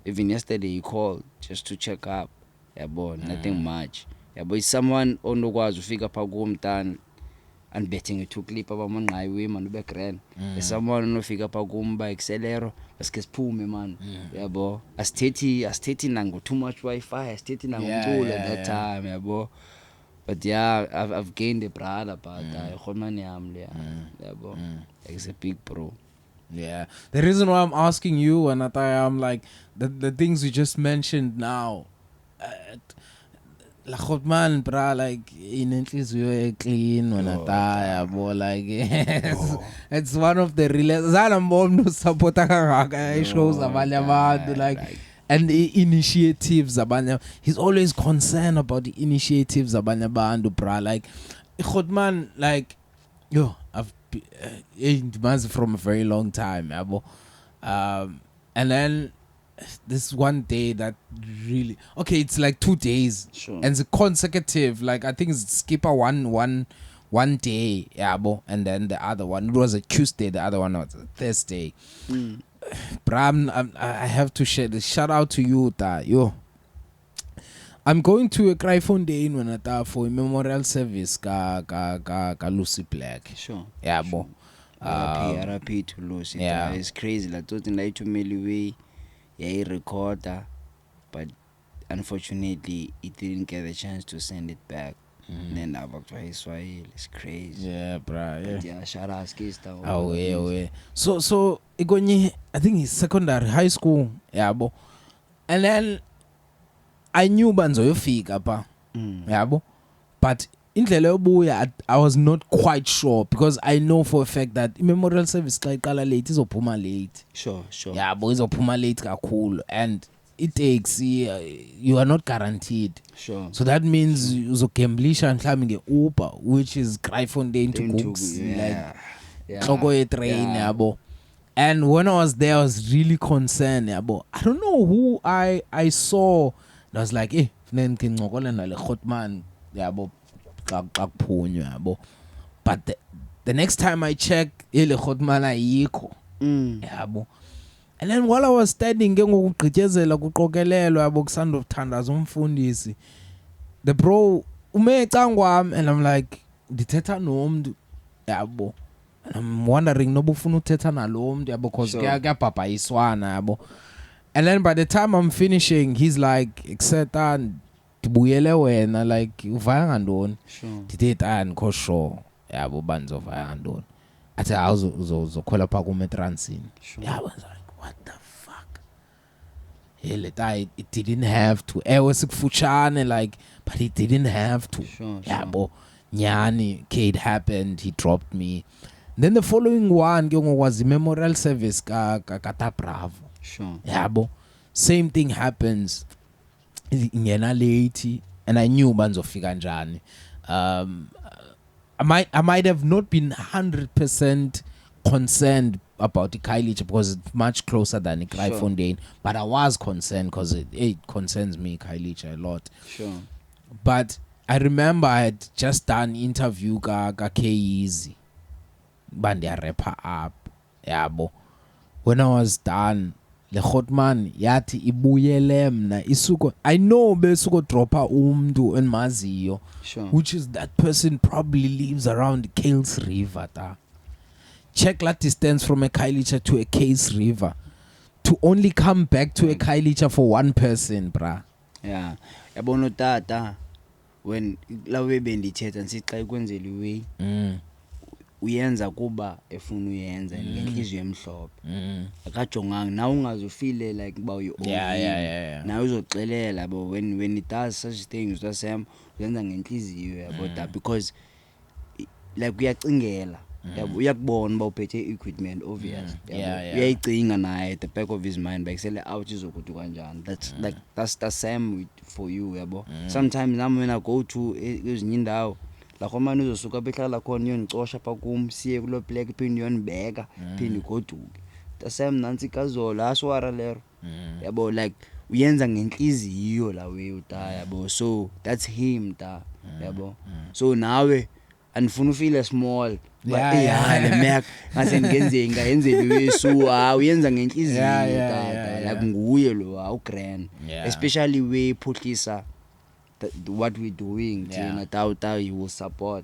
Even yesterday he called just to check up. Yabo, nothing much. Yabo, it's someone onokwazi ufika pha kumntana and betting to clip abamanqayi women ube grand. It's someone onofika pha kumba accelero aske siphume man. Yabo. Asithethi nango too much Wi-Fi, asithethi nango umculo at that time yabo. But yeah, I've gained a brother but khonmani yami le yabo. He's a big bro. Yeah. The reason why I'm asking you and I'm like the things you just mentioned now. La Hotman bra like inenhliziyo clean wena taya bo like it's one of the zala mbomu support kangaka shows abanye abantu like and the initiatives abanye he's always concerned about the initiatives abanye abantu bra like Hotman like I've been from a very long time yabo. And then this one day that really it's like 2 days sure. And it's consecutive like I think it's skipper one day yabo, and then the other one it was a Tuesday, the other one was a Thursday. Bram, I have to share this shout out to you I'm going to a Cryfontein when for a memorial service ka Lucy Black. Sure. Yabo. RP to Lucy. Yeah. It's crazy like to Miliwe. Yeah, recorder, but unfortunately, it didn't get a chance to send it back. Then I worked for Swahili. It's crazy. Yeah, bro. Yeah, shout out Skista. Oh, yeah. So, Igonyi, I think it's secondary, high school. Yeah, bo. And then I knew Banzo Yofika, pa. Yeah, bo. But in the I was not quite sure because I know for a fact that memorial service like late is opuma late. Sure. Yeah, boys opuma late are cool. And itaxi you are not guaranteed. Sure. So that means uzogamblisha mhlawumbe nge-Uber, which is Kraaifontein to Cooks, like hloko ye-train yabo. And when I was there, I was really concerned yabo. I don't know who I saw. And I was like, funeka ngincokole nale Khotman yabo xa kuphunywa yabo. But the next time I checked, le Khotman ayikho yabo. And then while I was studying ngokugqityezelwa kuqokelelo yabo kusanda ukuthandaza umfundisi, the bro umecangwami, and I'm like ndithetha nomntu yabo, and I'm wondering noba ufuna uthetha nalo mntu yabo because kuyabhabhayiswana yabo. And then by the time I'm finishing, he's like exeta ndibuyele wena, like uvaya ngantoni? Ndithi andikho sure yabo bandizovaya ngantoni. Athi uzokhwela phaa kum etransini yabo. What the fuck? It didn't have to. Was sikufutshane, like, but it didn't have to. Sure. Yabo, nyani, okay, it happened. He dropped me. Then the following one was the memorial service kata Bravo. Sure. Yabo, same thing happens. Ngena late, and I knew banzofika njani. I might have not been 100% concerned about the Khayelitsha because it's much closer than the Kraaifontein, but I was concerned because it concerns me, Khayelitsha, a lot. Sure. But I remember I had just done interview ka K-Easy, bandia rapper up, yabo. When I was done, le Khotman yathi ibuyele mna isuko. I know besuko dropa umntu enmaziyo, sure, which is that person probably lives around Kales River ta. Check that distance from a Khayelitsha to a Case River to only come back to a Khayelitsha for one person, brah. Yeah. Yabona tata when lawe bendithetha nsixa ikwenzela iway uyenza kuba efuna uyenza ngenhliziyo emhlophe. Akajonganga na ungazofile like ba you na uzoxelela bo when it does such things utasem uyenza ngenhliziyo yabo da because like uyacingela. Uyakubona ba uphethe equipment obvious. Uyayicinga naye at the back of his mind like sele out izokuthi kanjani. That's the same for you yabo. Sometimes nami when I go to ezinye indawo la khomani uzosuka behlala khona uyongicosha pha kum siye kulo black phini yonibheka phini goduke. The same nansi kazola aswara lero. Yabo like uyenza ngenhliziyo la we uta yabo. So that's him ta yabo. So nawe andifuna ufeel small. But le mek ngase ngenze ngayenzela wesu uyenza ngenhliziyo tata like nguye lo uGrand, especially we phuhlisa what we doing thina tata he will support.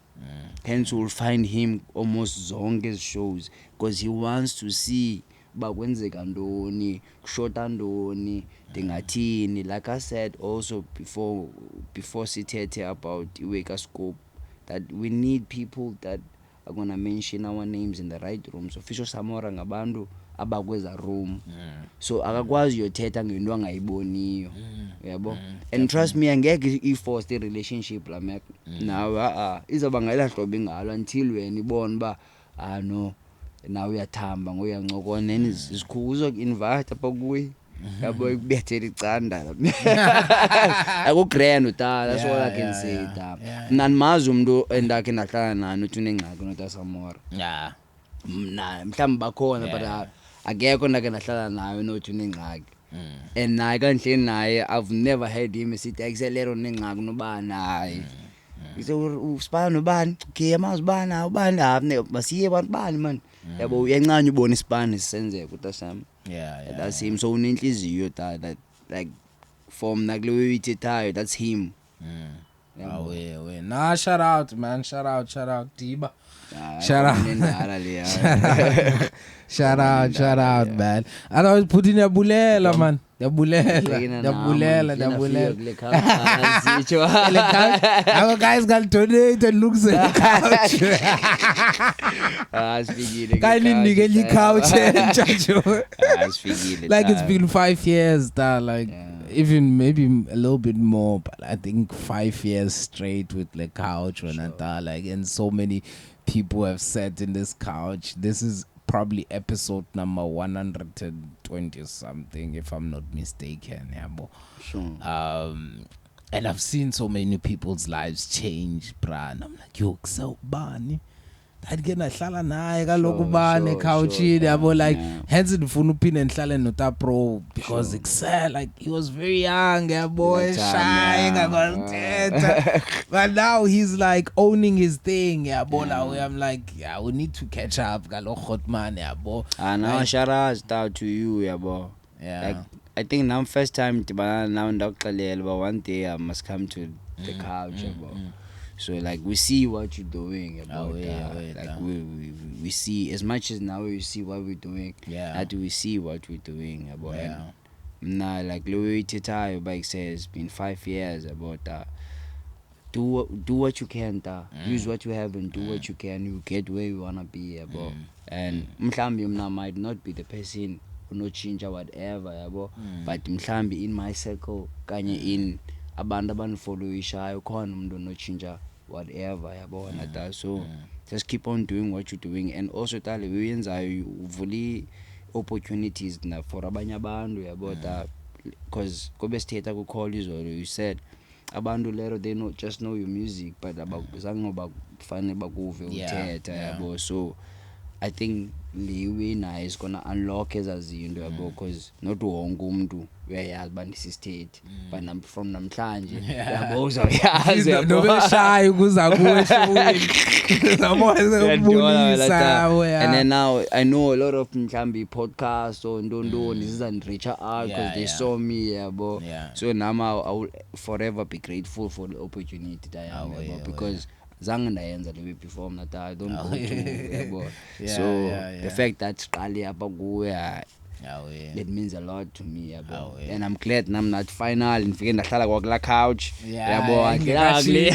Hence we'll find him almost zonke shows because he wants to see ba kwenzeka ntoni kushota ntoni dingathini. Like I said also before sithethe about iweka scope that we need people that are gonna mention our names in the right rooms. Official Samora ngabantu abakweza room. So akakwazi uyothetha ngento angayiboniyo. Yabo. And trust me, angeke i-force the relationship la mek. Now izoba ngayila hlobo ingalo until wena ibone ba no now uyathamba ngoyancokola then isikhuzo invite apha kuyi. Yabo ikubethela icanda la. AkuGrand uta, that's all I can say ta. Nanimazi umuntu endakhe ndahlala nani uthi unengxaki noTasamora. Yeah. Mna mhlawumbe bakhona but akekho ndake ndahlala naye nothi unengxaki. And naye kanhleni naye I've never heard him sithi akuselero unengxaki nobani naye. Ngise usibana nobani? Okay amazi bana ubani apne basiye bani man. Yabo uyancane ubona isibani sisenzeka uTasam. Yeah. That's him. So unenhliziyo that like from nakulewe ithethayo that's him. We. Nah, shout out man, shout out Diba. Shout out man. And I was putting a bulela man. The bulela. Our guys got donate and looks at the couch. Kindly get your couch. Like it's been 5 years that like even maybe a little bit more, but I think 5 years straight with the couch when I thought like, and so many people have sat in this couch. This is probably episode number 120 something, if I'm not mistaken. Yabo. Sure. And I've seen so many people's lives change, bruh. And I'm like, yo, so bani. I'd get nahlala naye kaloku bani couchini yabo, like hence ndifuna uphinde ndihlale nota pro because excel, like he was very young yabo, shy ngakuthetha, but now he's like owning his thing yabo. Like I'm like, yeah, we need to catch up kalo Khotman yabo. Now shout out to you yabo. Yeah, like I think now first time now ndakuxelela but one day I must come to the couch yabo. So like we see what you're doing about like we see as much as now we see what we're doing. How do we see what we're doing about? Nah, like Louis Tita, your bike says, it's been 5 years about do what you can, use what you have and do what you can. You get where you wanna be about. And mhlambi mna might not be the person who no change or whatever about, but mhlambi in my circle kanye in abantu abandifollowishayo khona umuntu onochinja whatever yabona ta. So just keep on doing what you're doing, and also tale uyenzayo uvuli opportunities na for abanye abantu yabona, because kobe sithetha ku call izolo you said abantu lero they just know your music but abazange bakufane bakuve uthetha yabo. So I think lewe na is gonna unlock ezazinto yabo, because not wonke umuntu uyayazi bandisi state but from namhlanje yabo uzayazi nobe shy ukuza kuwe showini zabona ukubulisa. And then now I know a lot of mhlambi podcasts or ndondoni zizandireach out because they saw me yabo. So now I will forever be grateful for the opportunity that I have yabo, because zange ndayenza lewe before mna I don't go to yabo. So the fact that siqale apha kuwe it means a lot to me yabo. And I'm glad nam not final ngifike ndahlala kwakula couch yabo akile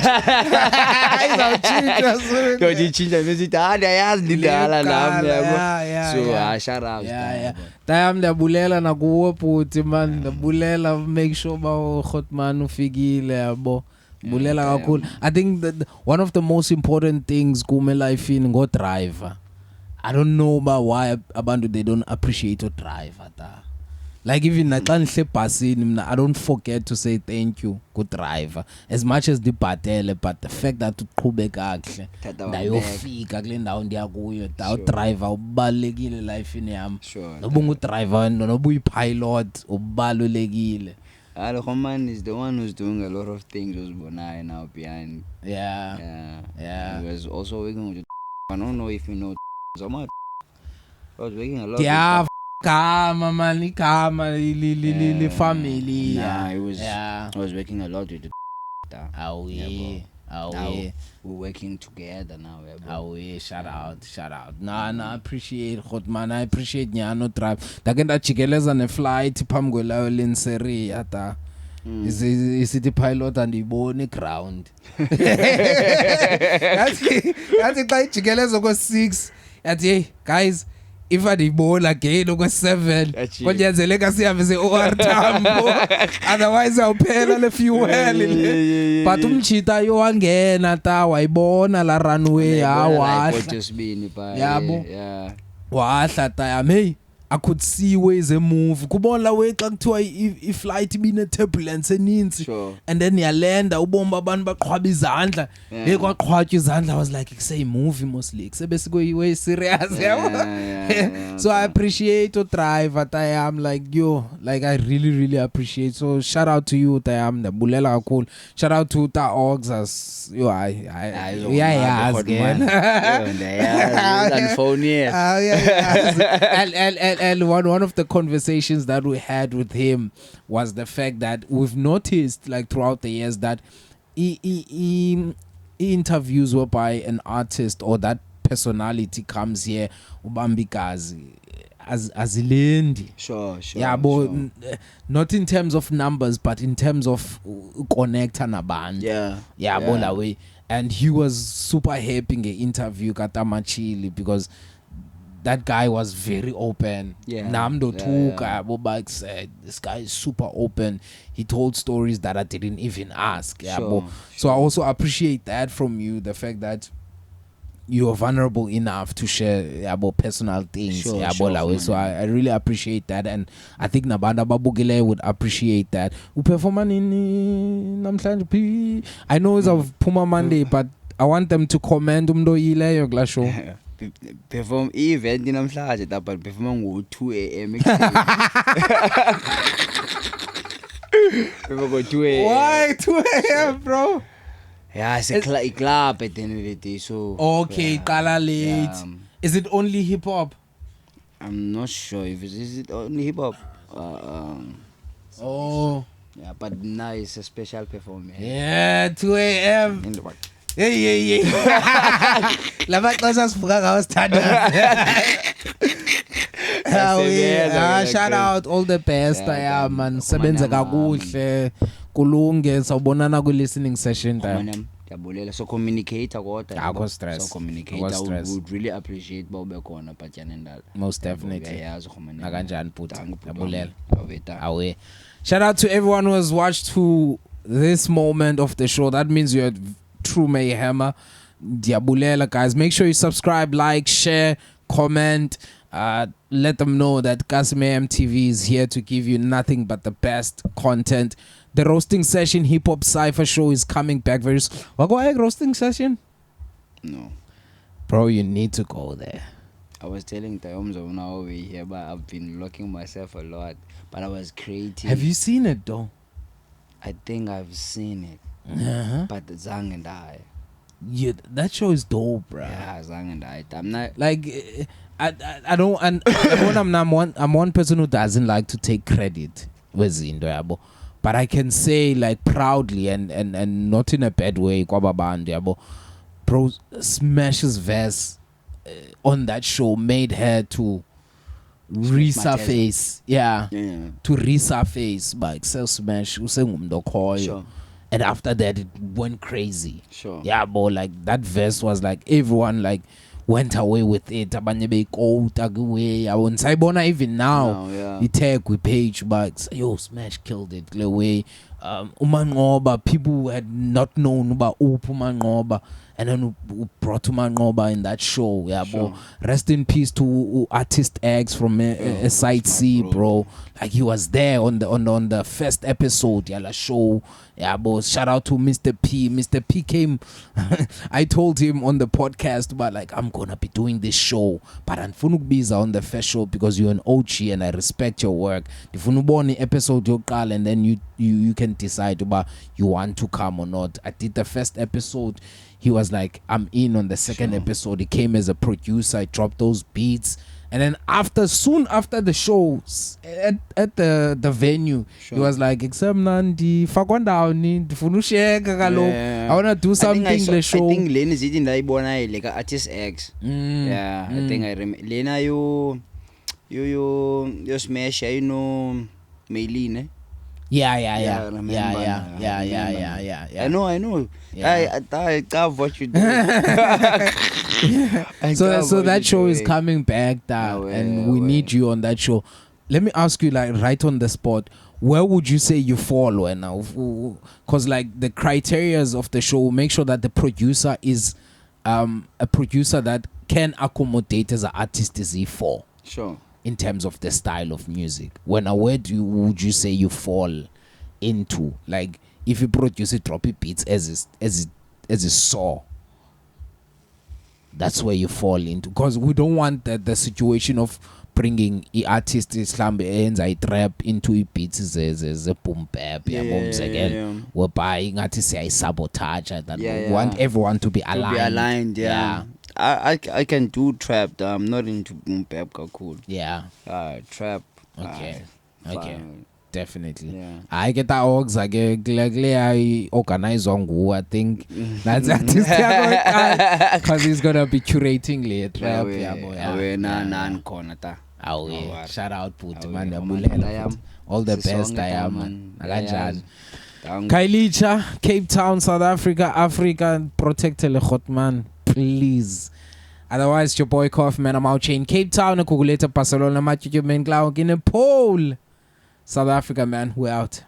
izawuchinja soon because ichinja bese ayazi ndidala nami yabo. So shout out Tayam ndiyabulela nakuwe puti man, ndiyabulela make sure ba Khotman ufikile yabo. Bulela kakhulu. I think that one of the most important things kume life in go driver. I don't know about why abantu they don't appreciate a driver ta. Like even naxa nihle bhasini mina I don't forget to say thank you good driver as much as dibhatele, but the fact that uqhube kahle ndayofika kule ndawo ndiya kuyo ta driver ubalekile life in yami. Noba ungu driver noba uyipilot ubalekile. Khoman is the one who's doing a lot of things was Bonai now behind. He was also working with I don't know if you know Zoma. I was working a lot with Kama man, kama li family. Nah, I was working a lot with the we're working together now. Shout out. Nah, I appreciate Khotman. I appreciate Nyano Drive. Dagenda chigeleza ne flight pamgwela linseri ata. Is it the pilot and the bone ground? That's it. Chigeleza go 6. That's guys. If I the ball again go 7, but yeah, the legacy have say otherwise I'll pay a fuel. But umchita yo angena ta waibona la runway wahla ta me I could see ways a move kubona way xa kuthiwa iflight ibine turbulence eninzi and then ya land ubomba abantu baqhwaba izandla kwaqhwatywa izandla. I was like say movie mostly sebese go way serious. So I appreciate to drive at I am like yo, like I really appreciate. So shout out to you Tayam ndabulela kakhulu. Shout out to Ta Ogs as yo and one of the conversations that we had with him was the fact that we've noticed like throughout the years that he interviews whereby an artist or that personality comes here ubambikazi as ilendi. Sure. But not in terms of numbers but in terms of connect nabantu. Bola way. And he was super happy in the interview katamachili because that guy was very open. Namdo Bobak said this guy is super open. He told stories that I didn't even ask. So I also appreciate that from you, the fact that you're vulnerable enough to share about personal things. Sure, So I really appreciate that, and I think Nabanda Babugile would appreciate that. Uperforman in namhlanje P. I know it's of Puma Monday, but I want them to comment Ile your glass show. Perform event namhlanje but perform ngo 2 a.m. People go 2 a.m. Why 2 a.m. bro? Yeah, it's a club at the end of the day, so Okay, Kala late. Yeah. Is it only hip hop? I'm not sure if is it only hip hop. Oh, Yeah, but now it's a special performance. yeah, 2 a.m. In the back. Hey. Lama xesha sivuka ngawo standard. Shout out all the best. Yeah, Man, sebenza kakuhle. Kulunge sawubonana ku listening session time. Yabulela so communicate kodwa. Akho stress. So communicate. Akho I stress. would really appreciate bawube khona bhatyana ndala. Most definitely. Yayazi khona. Nakanjani bhuti? Yabulela. Yabulela. Awe. Shout out to everyone who has watched to this moment of the show. That means you're true mayhem. Diabulela, guys. Make sure you subscribe, like, share, comment. Let them know that Kasim TV is here to give you nothing but the best content. The roasting session hip hop cypher show is coming back very soon. What go ahead, roasting session? No. Bro, you need to go there. I was telling Tayomzo now over here, but I've been locking myself a lot. But I was creating. Have you seen it though? I think I've seen it. Uh-huh. But Zang and I. Yeah, that show is dope, bro. Yeah, Zang and I. I'm not. Like, I don't, and I'm one person who doesn't like to take credit with Zindo, but I can say like proudly and not in a bad way, bro, Smash's verse on that show made her to resurface, Yeah. to resurface by Excel Smash, Sure. and after that it went crazy. Sure. Yeah, but like that verse was like everyone like went away with it. Abanye beyikota away. I won't say bona even now. Yeah. The tag with page but yo Smash killed it the way. Umanqoba, people had not known about Umanqoba, and then we brought Umanqoba in that show. Yeah, Sure. bro. Rest in peace to Artist X from a Site C, bro. Like he was there on the first episode, yeah, la show. Yeah, bro. Shout out to Mr. P. Mr. P came. I told him on the podcast, but like I'm gonna be doing this show, but Anfunukbiza on the first show because you're an OG and I respect your work. If you born episode you call and then you can decide about you want to come or not. I did the first episode. He was like, I'm in on the second episode. He came as a producer. I dropped those beats. And then soon after the show, at the venue, he was like, except Nandi, I wanna do something the show. I think Lena is eating like Artist X. Yeah, I think I remember. Lena, you smash, you know, Maylene. Yeah. I remember. I know. Yeah. I love what you do. So that show is coming back, and we need you on that show. Let me ask you, like, right on the spot, where would you say you fall right now? Because like the criterias of the show, make sure that the producer is a producer that can accommodate as an artist is E4. Sure. In terms of the style of music, where would you say you fall into? Like if you produce it, drop it beats as it saw. That's where you fall into, because we don't want the situation of bringing the artist Islam ends I trap into it beats as a boom bap again. We're buying artists I sabotage that. We want everyone to be aligned. Yeah. I can do trap. I'm not into boom bap cool. Yeah. Trap. Okay. Definitely. Yeah. I get that orgs I organize on Go. I think that's artist because he's gonna be curating late trap. Shout out Puti man. All the best I am man. Kailicha, Cape Town, South Africa, protect Hotman, please. Otherwise, your boy Kaufman, I'm out chain Cape Town, Kuguleta, Barcelona, Matthew, Main Cloud in a pole. South Africa, man, we're out.